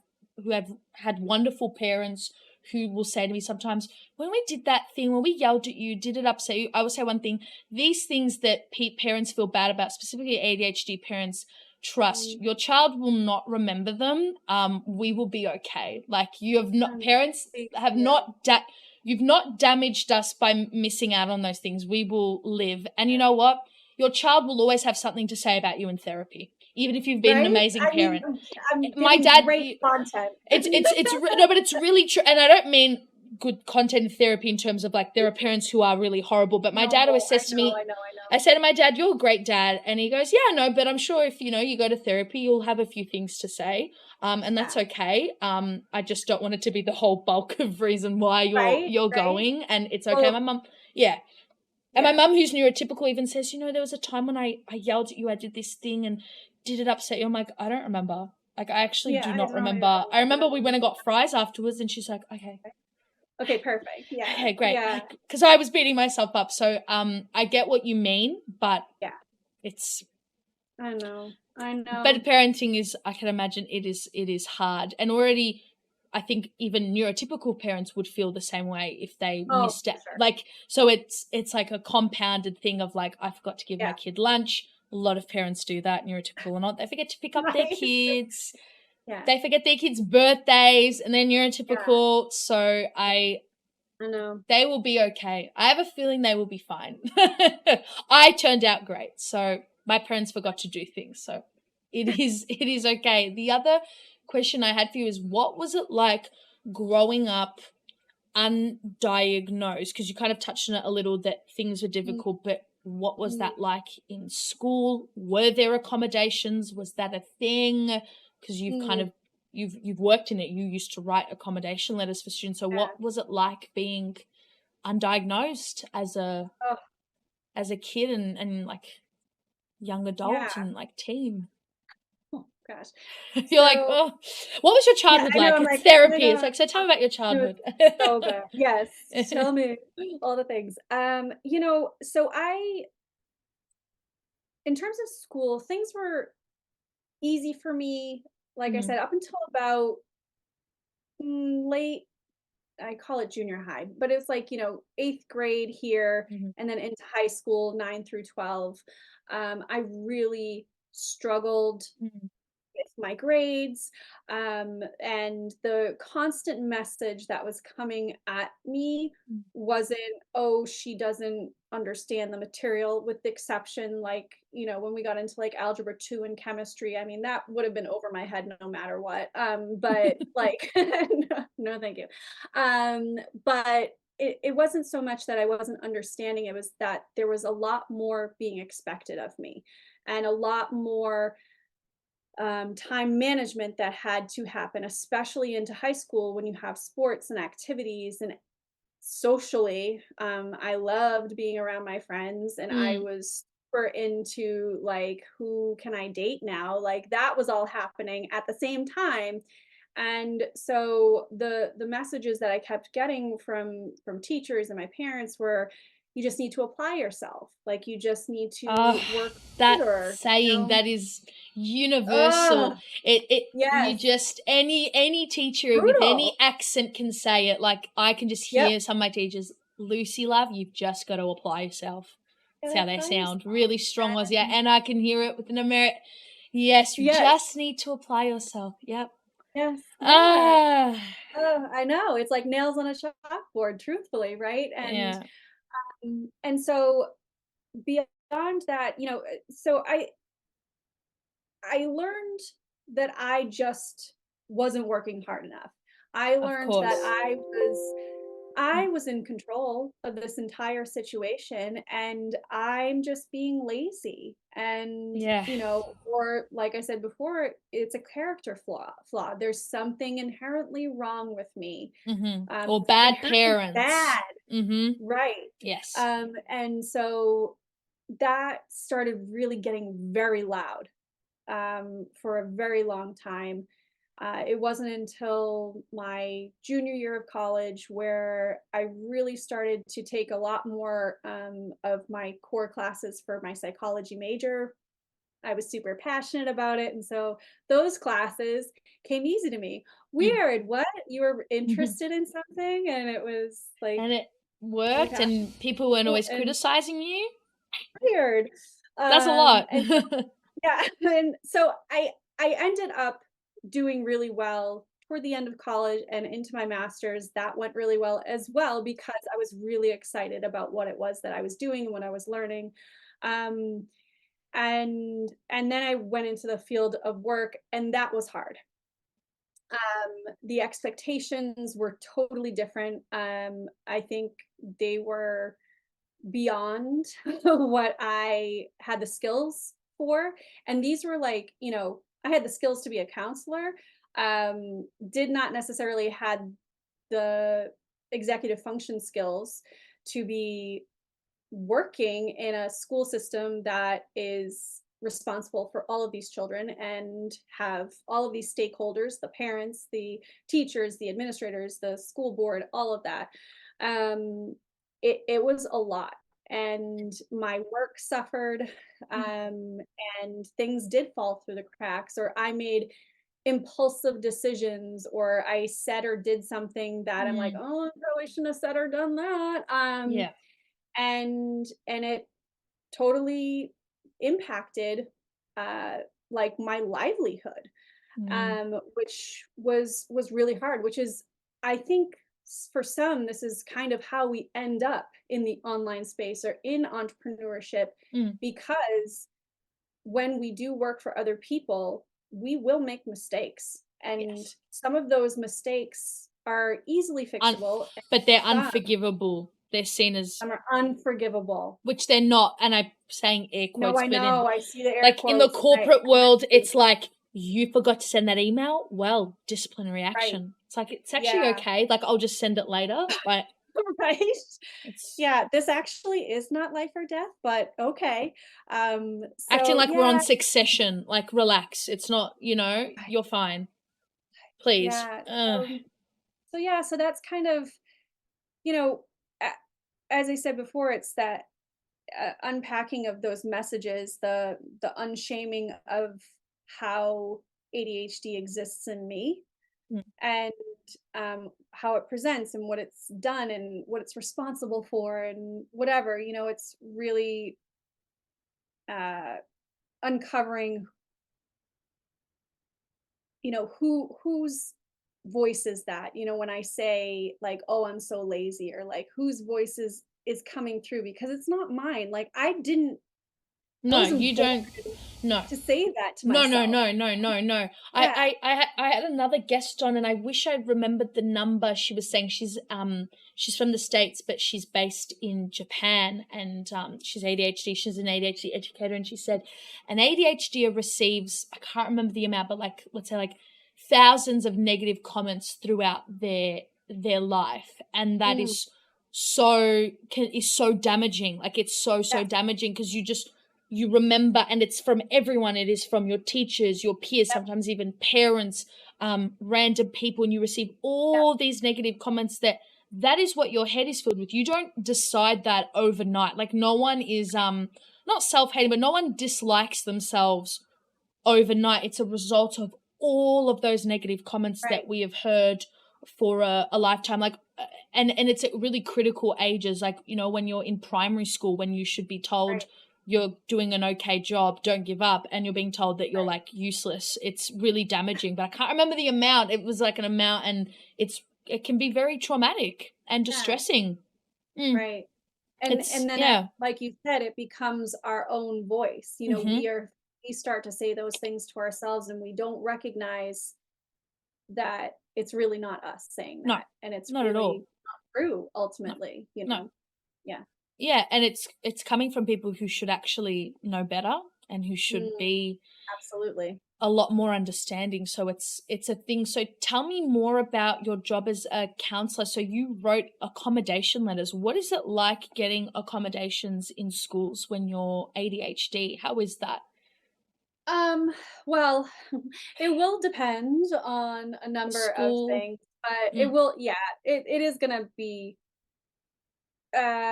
had wonderful parents who will say to me sometimes, when we did that thing, when we yelled at you, did it upset you? I will say one thing. These things that parents feel bad about, specifically ADHD parents, trust. Mm, Your child will not remember them. We will be okay. Like, you have not, parents thank have you. not you've not damaged us by missing out on those things. We will live. And you Yeah. know what? Your child will always have something to say about you in therapy, even if you've been an Right? amazing I mean, parent. I'm My getting dad, great content. no, but it's really true. And I don't mean good content in therapy in terms of like there are parents who are really horrible, but my No, dad always I says to know, me, I know, I know. I say to my dad, "You're a great dad," and he goes, "Yeah, I know, but I'm sure if you go to therapy, you'll have a few things to say, and that's Yeah. okay. I just don't want it to be the whole bulk of reason why Right? you're Right? going, and it's okay." Well, My mum, yeah, and my yeah. mum, who's neurotypical, even says, there was a time when I yelled at you, I did this thing, and did it upset you? I'm like, I don't remember. Like, I actually Yeah, do I not know, I remember. know, I I remember we know. went and got fries afterwards, and she's like, okay, Okay, perfect. Yeah. okay, great. Yeah. Because I was beating myself up. So I get what you mean, but Yeah. it's I know. I but know. parenting is, I can imagine it is hard. And already I think even neurotypical parents would feel the same way if they Oh, missed it. for sure. Like, so it's like a compounded thing of like, I forgot to give my Yeah. kid lunch. A lot of parents do that, neurotypical or not. They forget to pick up their Right? kids. Yeah. They forget their kids' birthdays, and they're Yeah. neurotypical. So I know. they will be okay. I have a feeling they will be fine. I turned out great. So my parents forgot to do things. So it is okay. The other question I had for you is, what was it like growing up undiagnosed? Because you kind of touched on it a little, that things were Mm, difficult, but what was mm, that like in school? Were there accommodations? Was that a thing? Because you've kind mm, of you've worked in it. You used to write accommodation letters for students. So yeah. what was it like being undiagnosed Oh, as a kid and like young adult yeah. and like teen? Oh gosh. You're like, So, oh, what was your yeah, childhood I know. like? I'm It's like, oh my therapy. It's God. like, so tell me about your It was childhood. so good. Yes. Tell me all the things. So in terms of school, things were easy for me. Like I Mm, said, up until about late, I call it junior high, but it's like, eighth grade here mhm, and then into high school, 9 through 12. I really struggled mm, with my grades, and the constant message that was coming at me Mm. wasn't, oh, she doesn't understand the material, with the exception, like, when we got into like algebra 2 and chemistry. I mean, that would have been over my head no matter what. But like, no, no, thank you. But it wasn't so much that I wasn't understanding, it was that there was a lot more being expected of me, and a lot more time management that had to happen, especially into high school when you have sports and activities and socially. I loved being around my friends, and I Mm. was super into like, who can I date now? Like, that was all happening at the same time. And so the messages that I kept getting from teachers and my parents were, you just need to apply yourself. Like, you just need Oh, to work that harder, saying, that is Oh, universal. It you yes, just, any teacher with any brutal. accent can say it. Like, I can just Yep. hear some of my teachers, Lucy love, you've just got to apply yourself. That's Gotta how they apply sound. yourself. Really strong ones, yeah. And And I can hear it with an American. Yes, you yes, just need to apply yourself. Yep. yes, yeah. Ah, Oh, I know. It's like nails on a chalkboard, truthfully, right? yeah. And so beyond that, so I learned that I just wasn't working hard enough. I Of learned that course. I was in control of this entire situation, and I'm just being lazy. And, Yeah. or like I said before, it's a character flaw. There's something inherently wrong with me. Or Something bad inherently parents. bad. Right. Yes. And so that started really getting very loud, for a very long time. It wasn't until my junior year of college where I really started to take a lot more of my core classes for my psychology major. I was super passionate about it. And so those classes came easy to me. Mm. Weird. What? You were interested in something and it was like And it really worked, passionate and people weren't always and criticizing you. weird. That's a lot. And yeah, and so I ended up doing really well toward the end of college and into my master's. That went really well as well because I was really excited about what it was that I was doing and what I was learning. Um, and then I went into the field of work, and that was hard. The expectations were totally different. I think they were beyond what I had the skills for. And these were like, I had the skills to be a counselor, did not necessarily had the executive function skills to be working in a school system that is responsible for all of these children and have all of these stakeholders, the parents, the teachers, the administrators, the school board, all of that. It was a lot, and my work suffered, and things did fall through the cracks, or I made impulsive decisions, or I said or did something that I'm like, Mm. oh, I probably shouldn't have said or done that. Yeah. And it totally impacted like my livelihood, Mm. which was really hard, which is, I think, for some, this is kind of how we end up in the online space or in entrepreneurship, Mm. because when we do work for other people, we will make mistakes, and Yes. some of those mistakes are easily Un- fixable, and but they're some unforgivable. They're seen as, some are unforgivable. which they're not. And I'm saying air No, quotes, I but in, know, I see the air like, in the quotes, and corporate I'm with world, you. it's like, you forgot to send that email. Well, disciplinary Right. action. It's like, it's actually Yeah. okay. Like, I'll just send it later. Like, Right? it's Yeah, this actually is not life or death, but okay. acting So like we're on yeah, Succession. Like, relax. It's not, you're fine. Please. yeah. So yeah, so that's kind of, you know, as I said before, it's that unpacking of those messages, the unshaming of how ADHD exists in me, Mm. and how it presents and what it's done and what it's responsible for and whatever. It's really uh, uncovering whose voice is that, when I say like, oh, I'm so lazy, or like whose voice is coming through, because it's not mine. Like I No, wasn't you born don't. No. to say that to No, no, myself. no, no, no, no. Yeah. I had another guest on, and I wish I remembered the number. She was saying she's from the States, but she's based in Japan, and she's ADHD. She's an ADHD educator, and she said an ADHD receives, I can't remember the amount, but like, let's say like thousands of negative comments throughout their life, and that Mm, is so damaging. Like, it's so yeah. damaging, because you remember, and it's from everyone. It is from your teachers, your peers, Yep. sometimes even parents, random people, and you receive Yep. all these negative comments. That is what your head is filled with. You don't decide that overnight. Like, no one is not self-hating, but no one dislikes themselves overnight. It's a result of all of those negative comments Right. that we have heard for a lifetime. Like, and it's at really critical ages, like, when you're in primary school, when you should be told Right. you're doing an okay job, don't give up, and you're being told that you're Right. like useless. It's really damaging, but I can't remember the amount. It was like an amount, and it can be very traumatic and Yeah. distressing. Right. It's And then yeah. like you said, it becomes our own voice. Mm-hmm. We start to say those things to ourselves, and we don't recognize that it's really not us saying No, that, and it's not at really all. not true No, ultimately. no. Yeah. Yeah, and it's coming from people who should actually know better, and who should Mm, be absolutely. a lot more understanding. So it's a thing. So tell me more about your job as a counselor. So you wrote accommodation letters. What is it like getting accommodations in schools when you're ADHD? How is that? Um, well, it will depend on a The number of school? things, but Mm, it is gonna be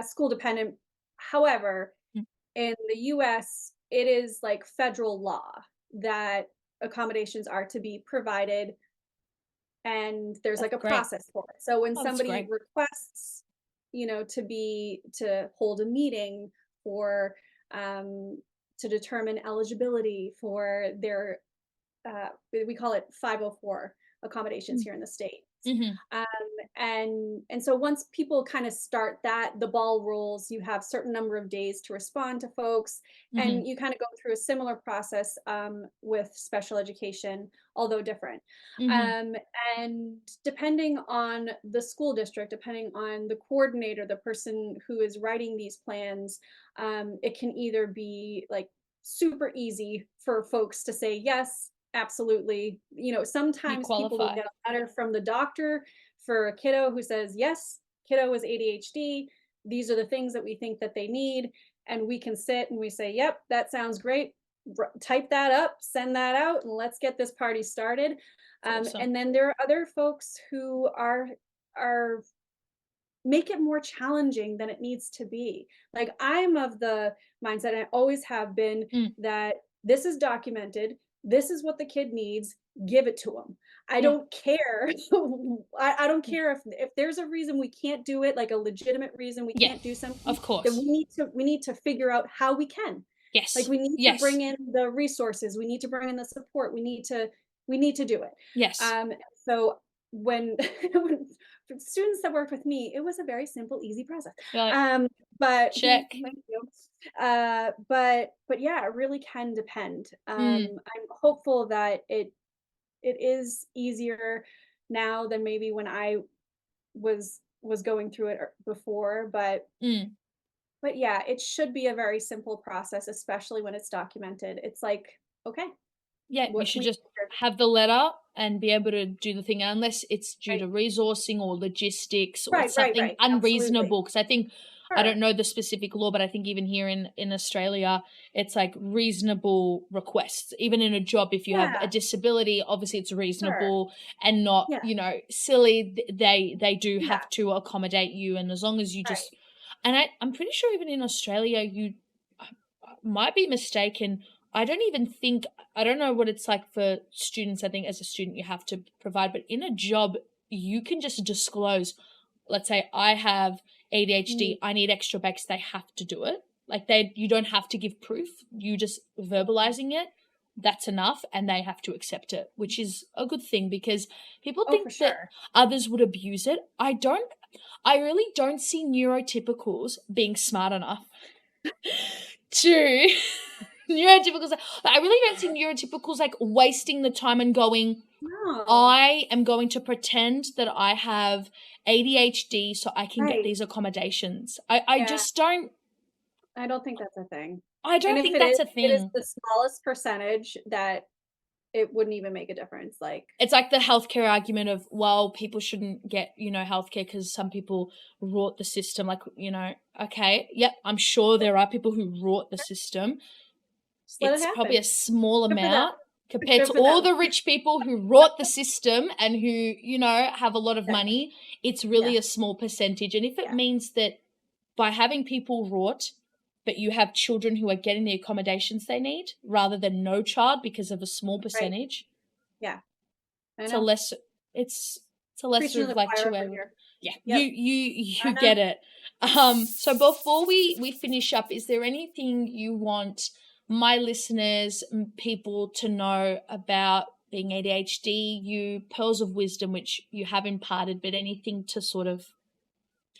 school dependent. However, mm. in the US, it is like federal law that accommodations are to be provided, and there's like That's a great. process for it. So when Oh, that's somebody great. requests, to hold a meeting for um to determine eligibility for their we call it 504 accommodations Mm, here in the States. mm-hmm, Um, and so once people kind of start that, the ball rolls. You have certain number of days to respond to folks, mm-hmm, and you kind of go through a similar process with special education, although different. mm-hmm. Um, and depending on the school district, depending on the coordinator, the person who is writing these plans, it can either be like super easy for folks to say yes, absolutely. You Sometimes people will qualify. get a letter from the doctor for a kiddo who says, yes, kiddo is ADHD. These are the things that we think that they need. And we can sit and we say, yep, that sounds great. Type that up, send that out, and let's get this party started. It's awesome. And then there are other folks who are make it more challenging than it needs to be. Like, I'm of the mindset, and I always have been, Mm, that this is documented. This is what the kid needs. Give it to them. I yeah, don't care. I don't yeah, care if there's a reason we can't do it, like a legitimate reason we yeah, can't do something, of then course. we need to figure out how we can. Like, Yes, we need to yes, bring in the resources. We need to bring in the support. We need to do it. yes. So when when for students that worked with me, it was a very simple, easy process. You're like, Um, but check. thank you. But yeah, it really can depend. Mm, I'm hopeful that it is easier now than maybe when I was going through it before, mm. but yeah, it should be a very simple process, especially when it's documented. It's like, okay, Yeah, you what can should we just do here? have the letter and be able to do the thing, unless it's due Right, to resourcing or logistics or right, it's right, something right. Absolutely. unreasonable. Because I think, I don't Sure. know the specific law, but I think even here in Australia, it's like reasonable requests. Even in a job, if you have a Yeah, disability, obviously it's sure. reasonable and not, Yeah, silly. They do yeah, have to accommodate you, and as long as you right. just, and I'm pretty sure even in Australia, I might be mistaken. I don't even think, I don't know what it's like for students. I think as a student you have to provide, but in a job you can just disclose. Let's say I have Mm, ADHD, I need extra breaks. They have to do it. Like, you don't have to give proof. You just mm. verbalizing it that's enough and they have to accept it, which is a good thing because people Oh, think for sure. that others would abuse it. I really don't see neurotypicals being smart enough to neurotypicals. I really don't see neurotypicals like wasting the time and going, No. I am going to pretend that I have ADHD so I can get Right. these accommodations. I just don't. I don't think that's a thing. I don't And think if it that's is, a it is thing. the smallest percentage that it wouldn't even make a difference. Like, It's like the healthcare argument of, well, people shouldn't get, healthcare because some people rot the system. Like, okay, yep, I'm sure there are people who rot the system. just let it It's probably happen. a small Good for them. amount compared Good to for all them. the rich people who rot the system and who, have a lot of Yeah. money. It's really Yeah. a small percentage. And if it Yeah. means that by having people rot, but you have children who are getting the accommodations they need rather than no child because of a small percentage, Yeah. I it's a know. lesser Preaching to of the like choir two over way. here. Yeah, Yep. you get it. So before we finish up, is there anything you want my listeners, people to know about being ADHD, you pearls of wisdom which you have imparted, but anything to sort of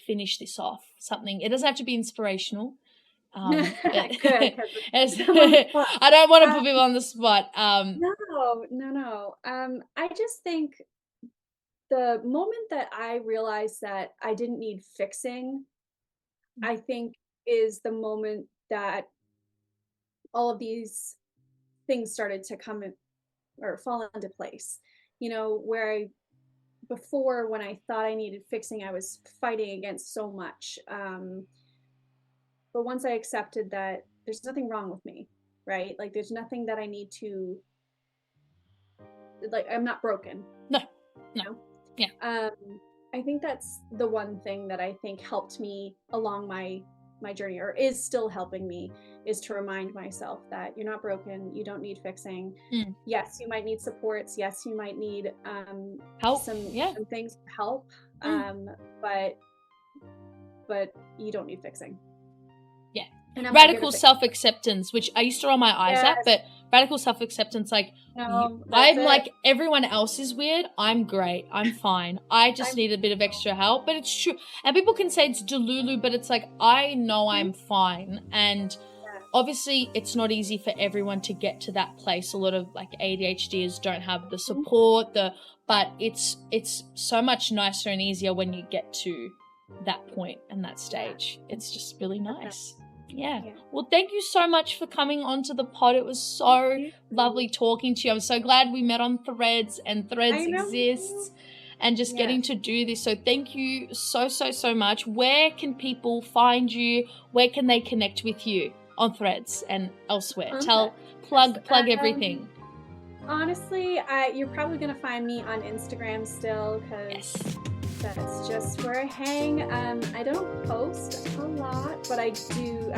finish this off? Something, it doesn't have to be inspirational. But Good, as, I'm on the spot. I don't want to put people on the spot. No. I just think the moment that I realized that I didn't need fixing, I think is the moment that all of these things started to come in or fall into place. Where before when I thought I needed fixing, I was fighting against so much. But once I accepted that there's nothing wrong with me, right? Like there's nothing that I need to, like, I'm not broken. No. Yeah. I think that's the one thing that I think helped me along my journey, or is still helping me, is to remind myself that you're not broken. You don't need fixing. Yes, you might need supports. Yes, you might need help. Some things to help. But you don't need fixing. Yeah. And radical self-acceptance, which I used to roll my eyes at, but radical self-acceptance, like, I'm like, everyone else is weird, I'm great, I'm fine, I just need a bit of extra help. But it's true, and people can say it's delulu, but it's like, I know I'm fine. And obviously it's not easy for everyone to get to that place. A lot of like ADHDers don't have the support, but it's so much nicer and easier when you get to that point and that stage. It's just really nice. Yeah. Well, thank you so much for coming onto the pod. It was so lovely talking to you. I'm so glad we met on Threads, and Threads exists, and just getting to do this. So thank you so much. Where can people find you? Where can they connect with you on Threads and elsewhere? Plug everything. Honestly, you're probably going to find me on Instagram still, because that's just where I hang. I don't post a lot, but I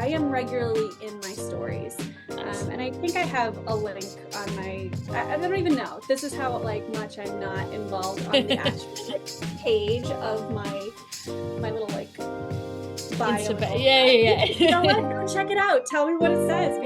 am regularly in my stories. And I think I have a link on my, I don't even know. This is how much I'm not involved on the actual page of my little bio. Yeah. You know what? Go check it out. Tell me what it says.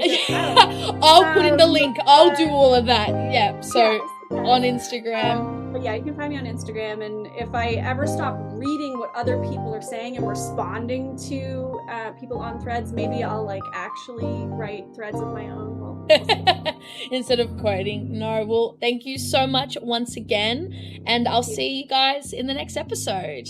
I'll put in the link. I'll do all of that. Yeah. So on Instagram. But yeah, you can find me on Instagram. And if I ever stop reading what other people are saying and responding to people on Threads, maybe I'll actually write threads of my own. Instead of quoting. No, well, thank you so much once again. And I'll see you guys in the next episode.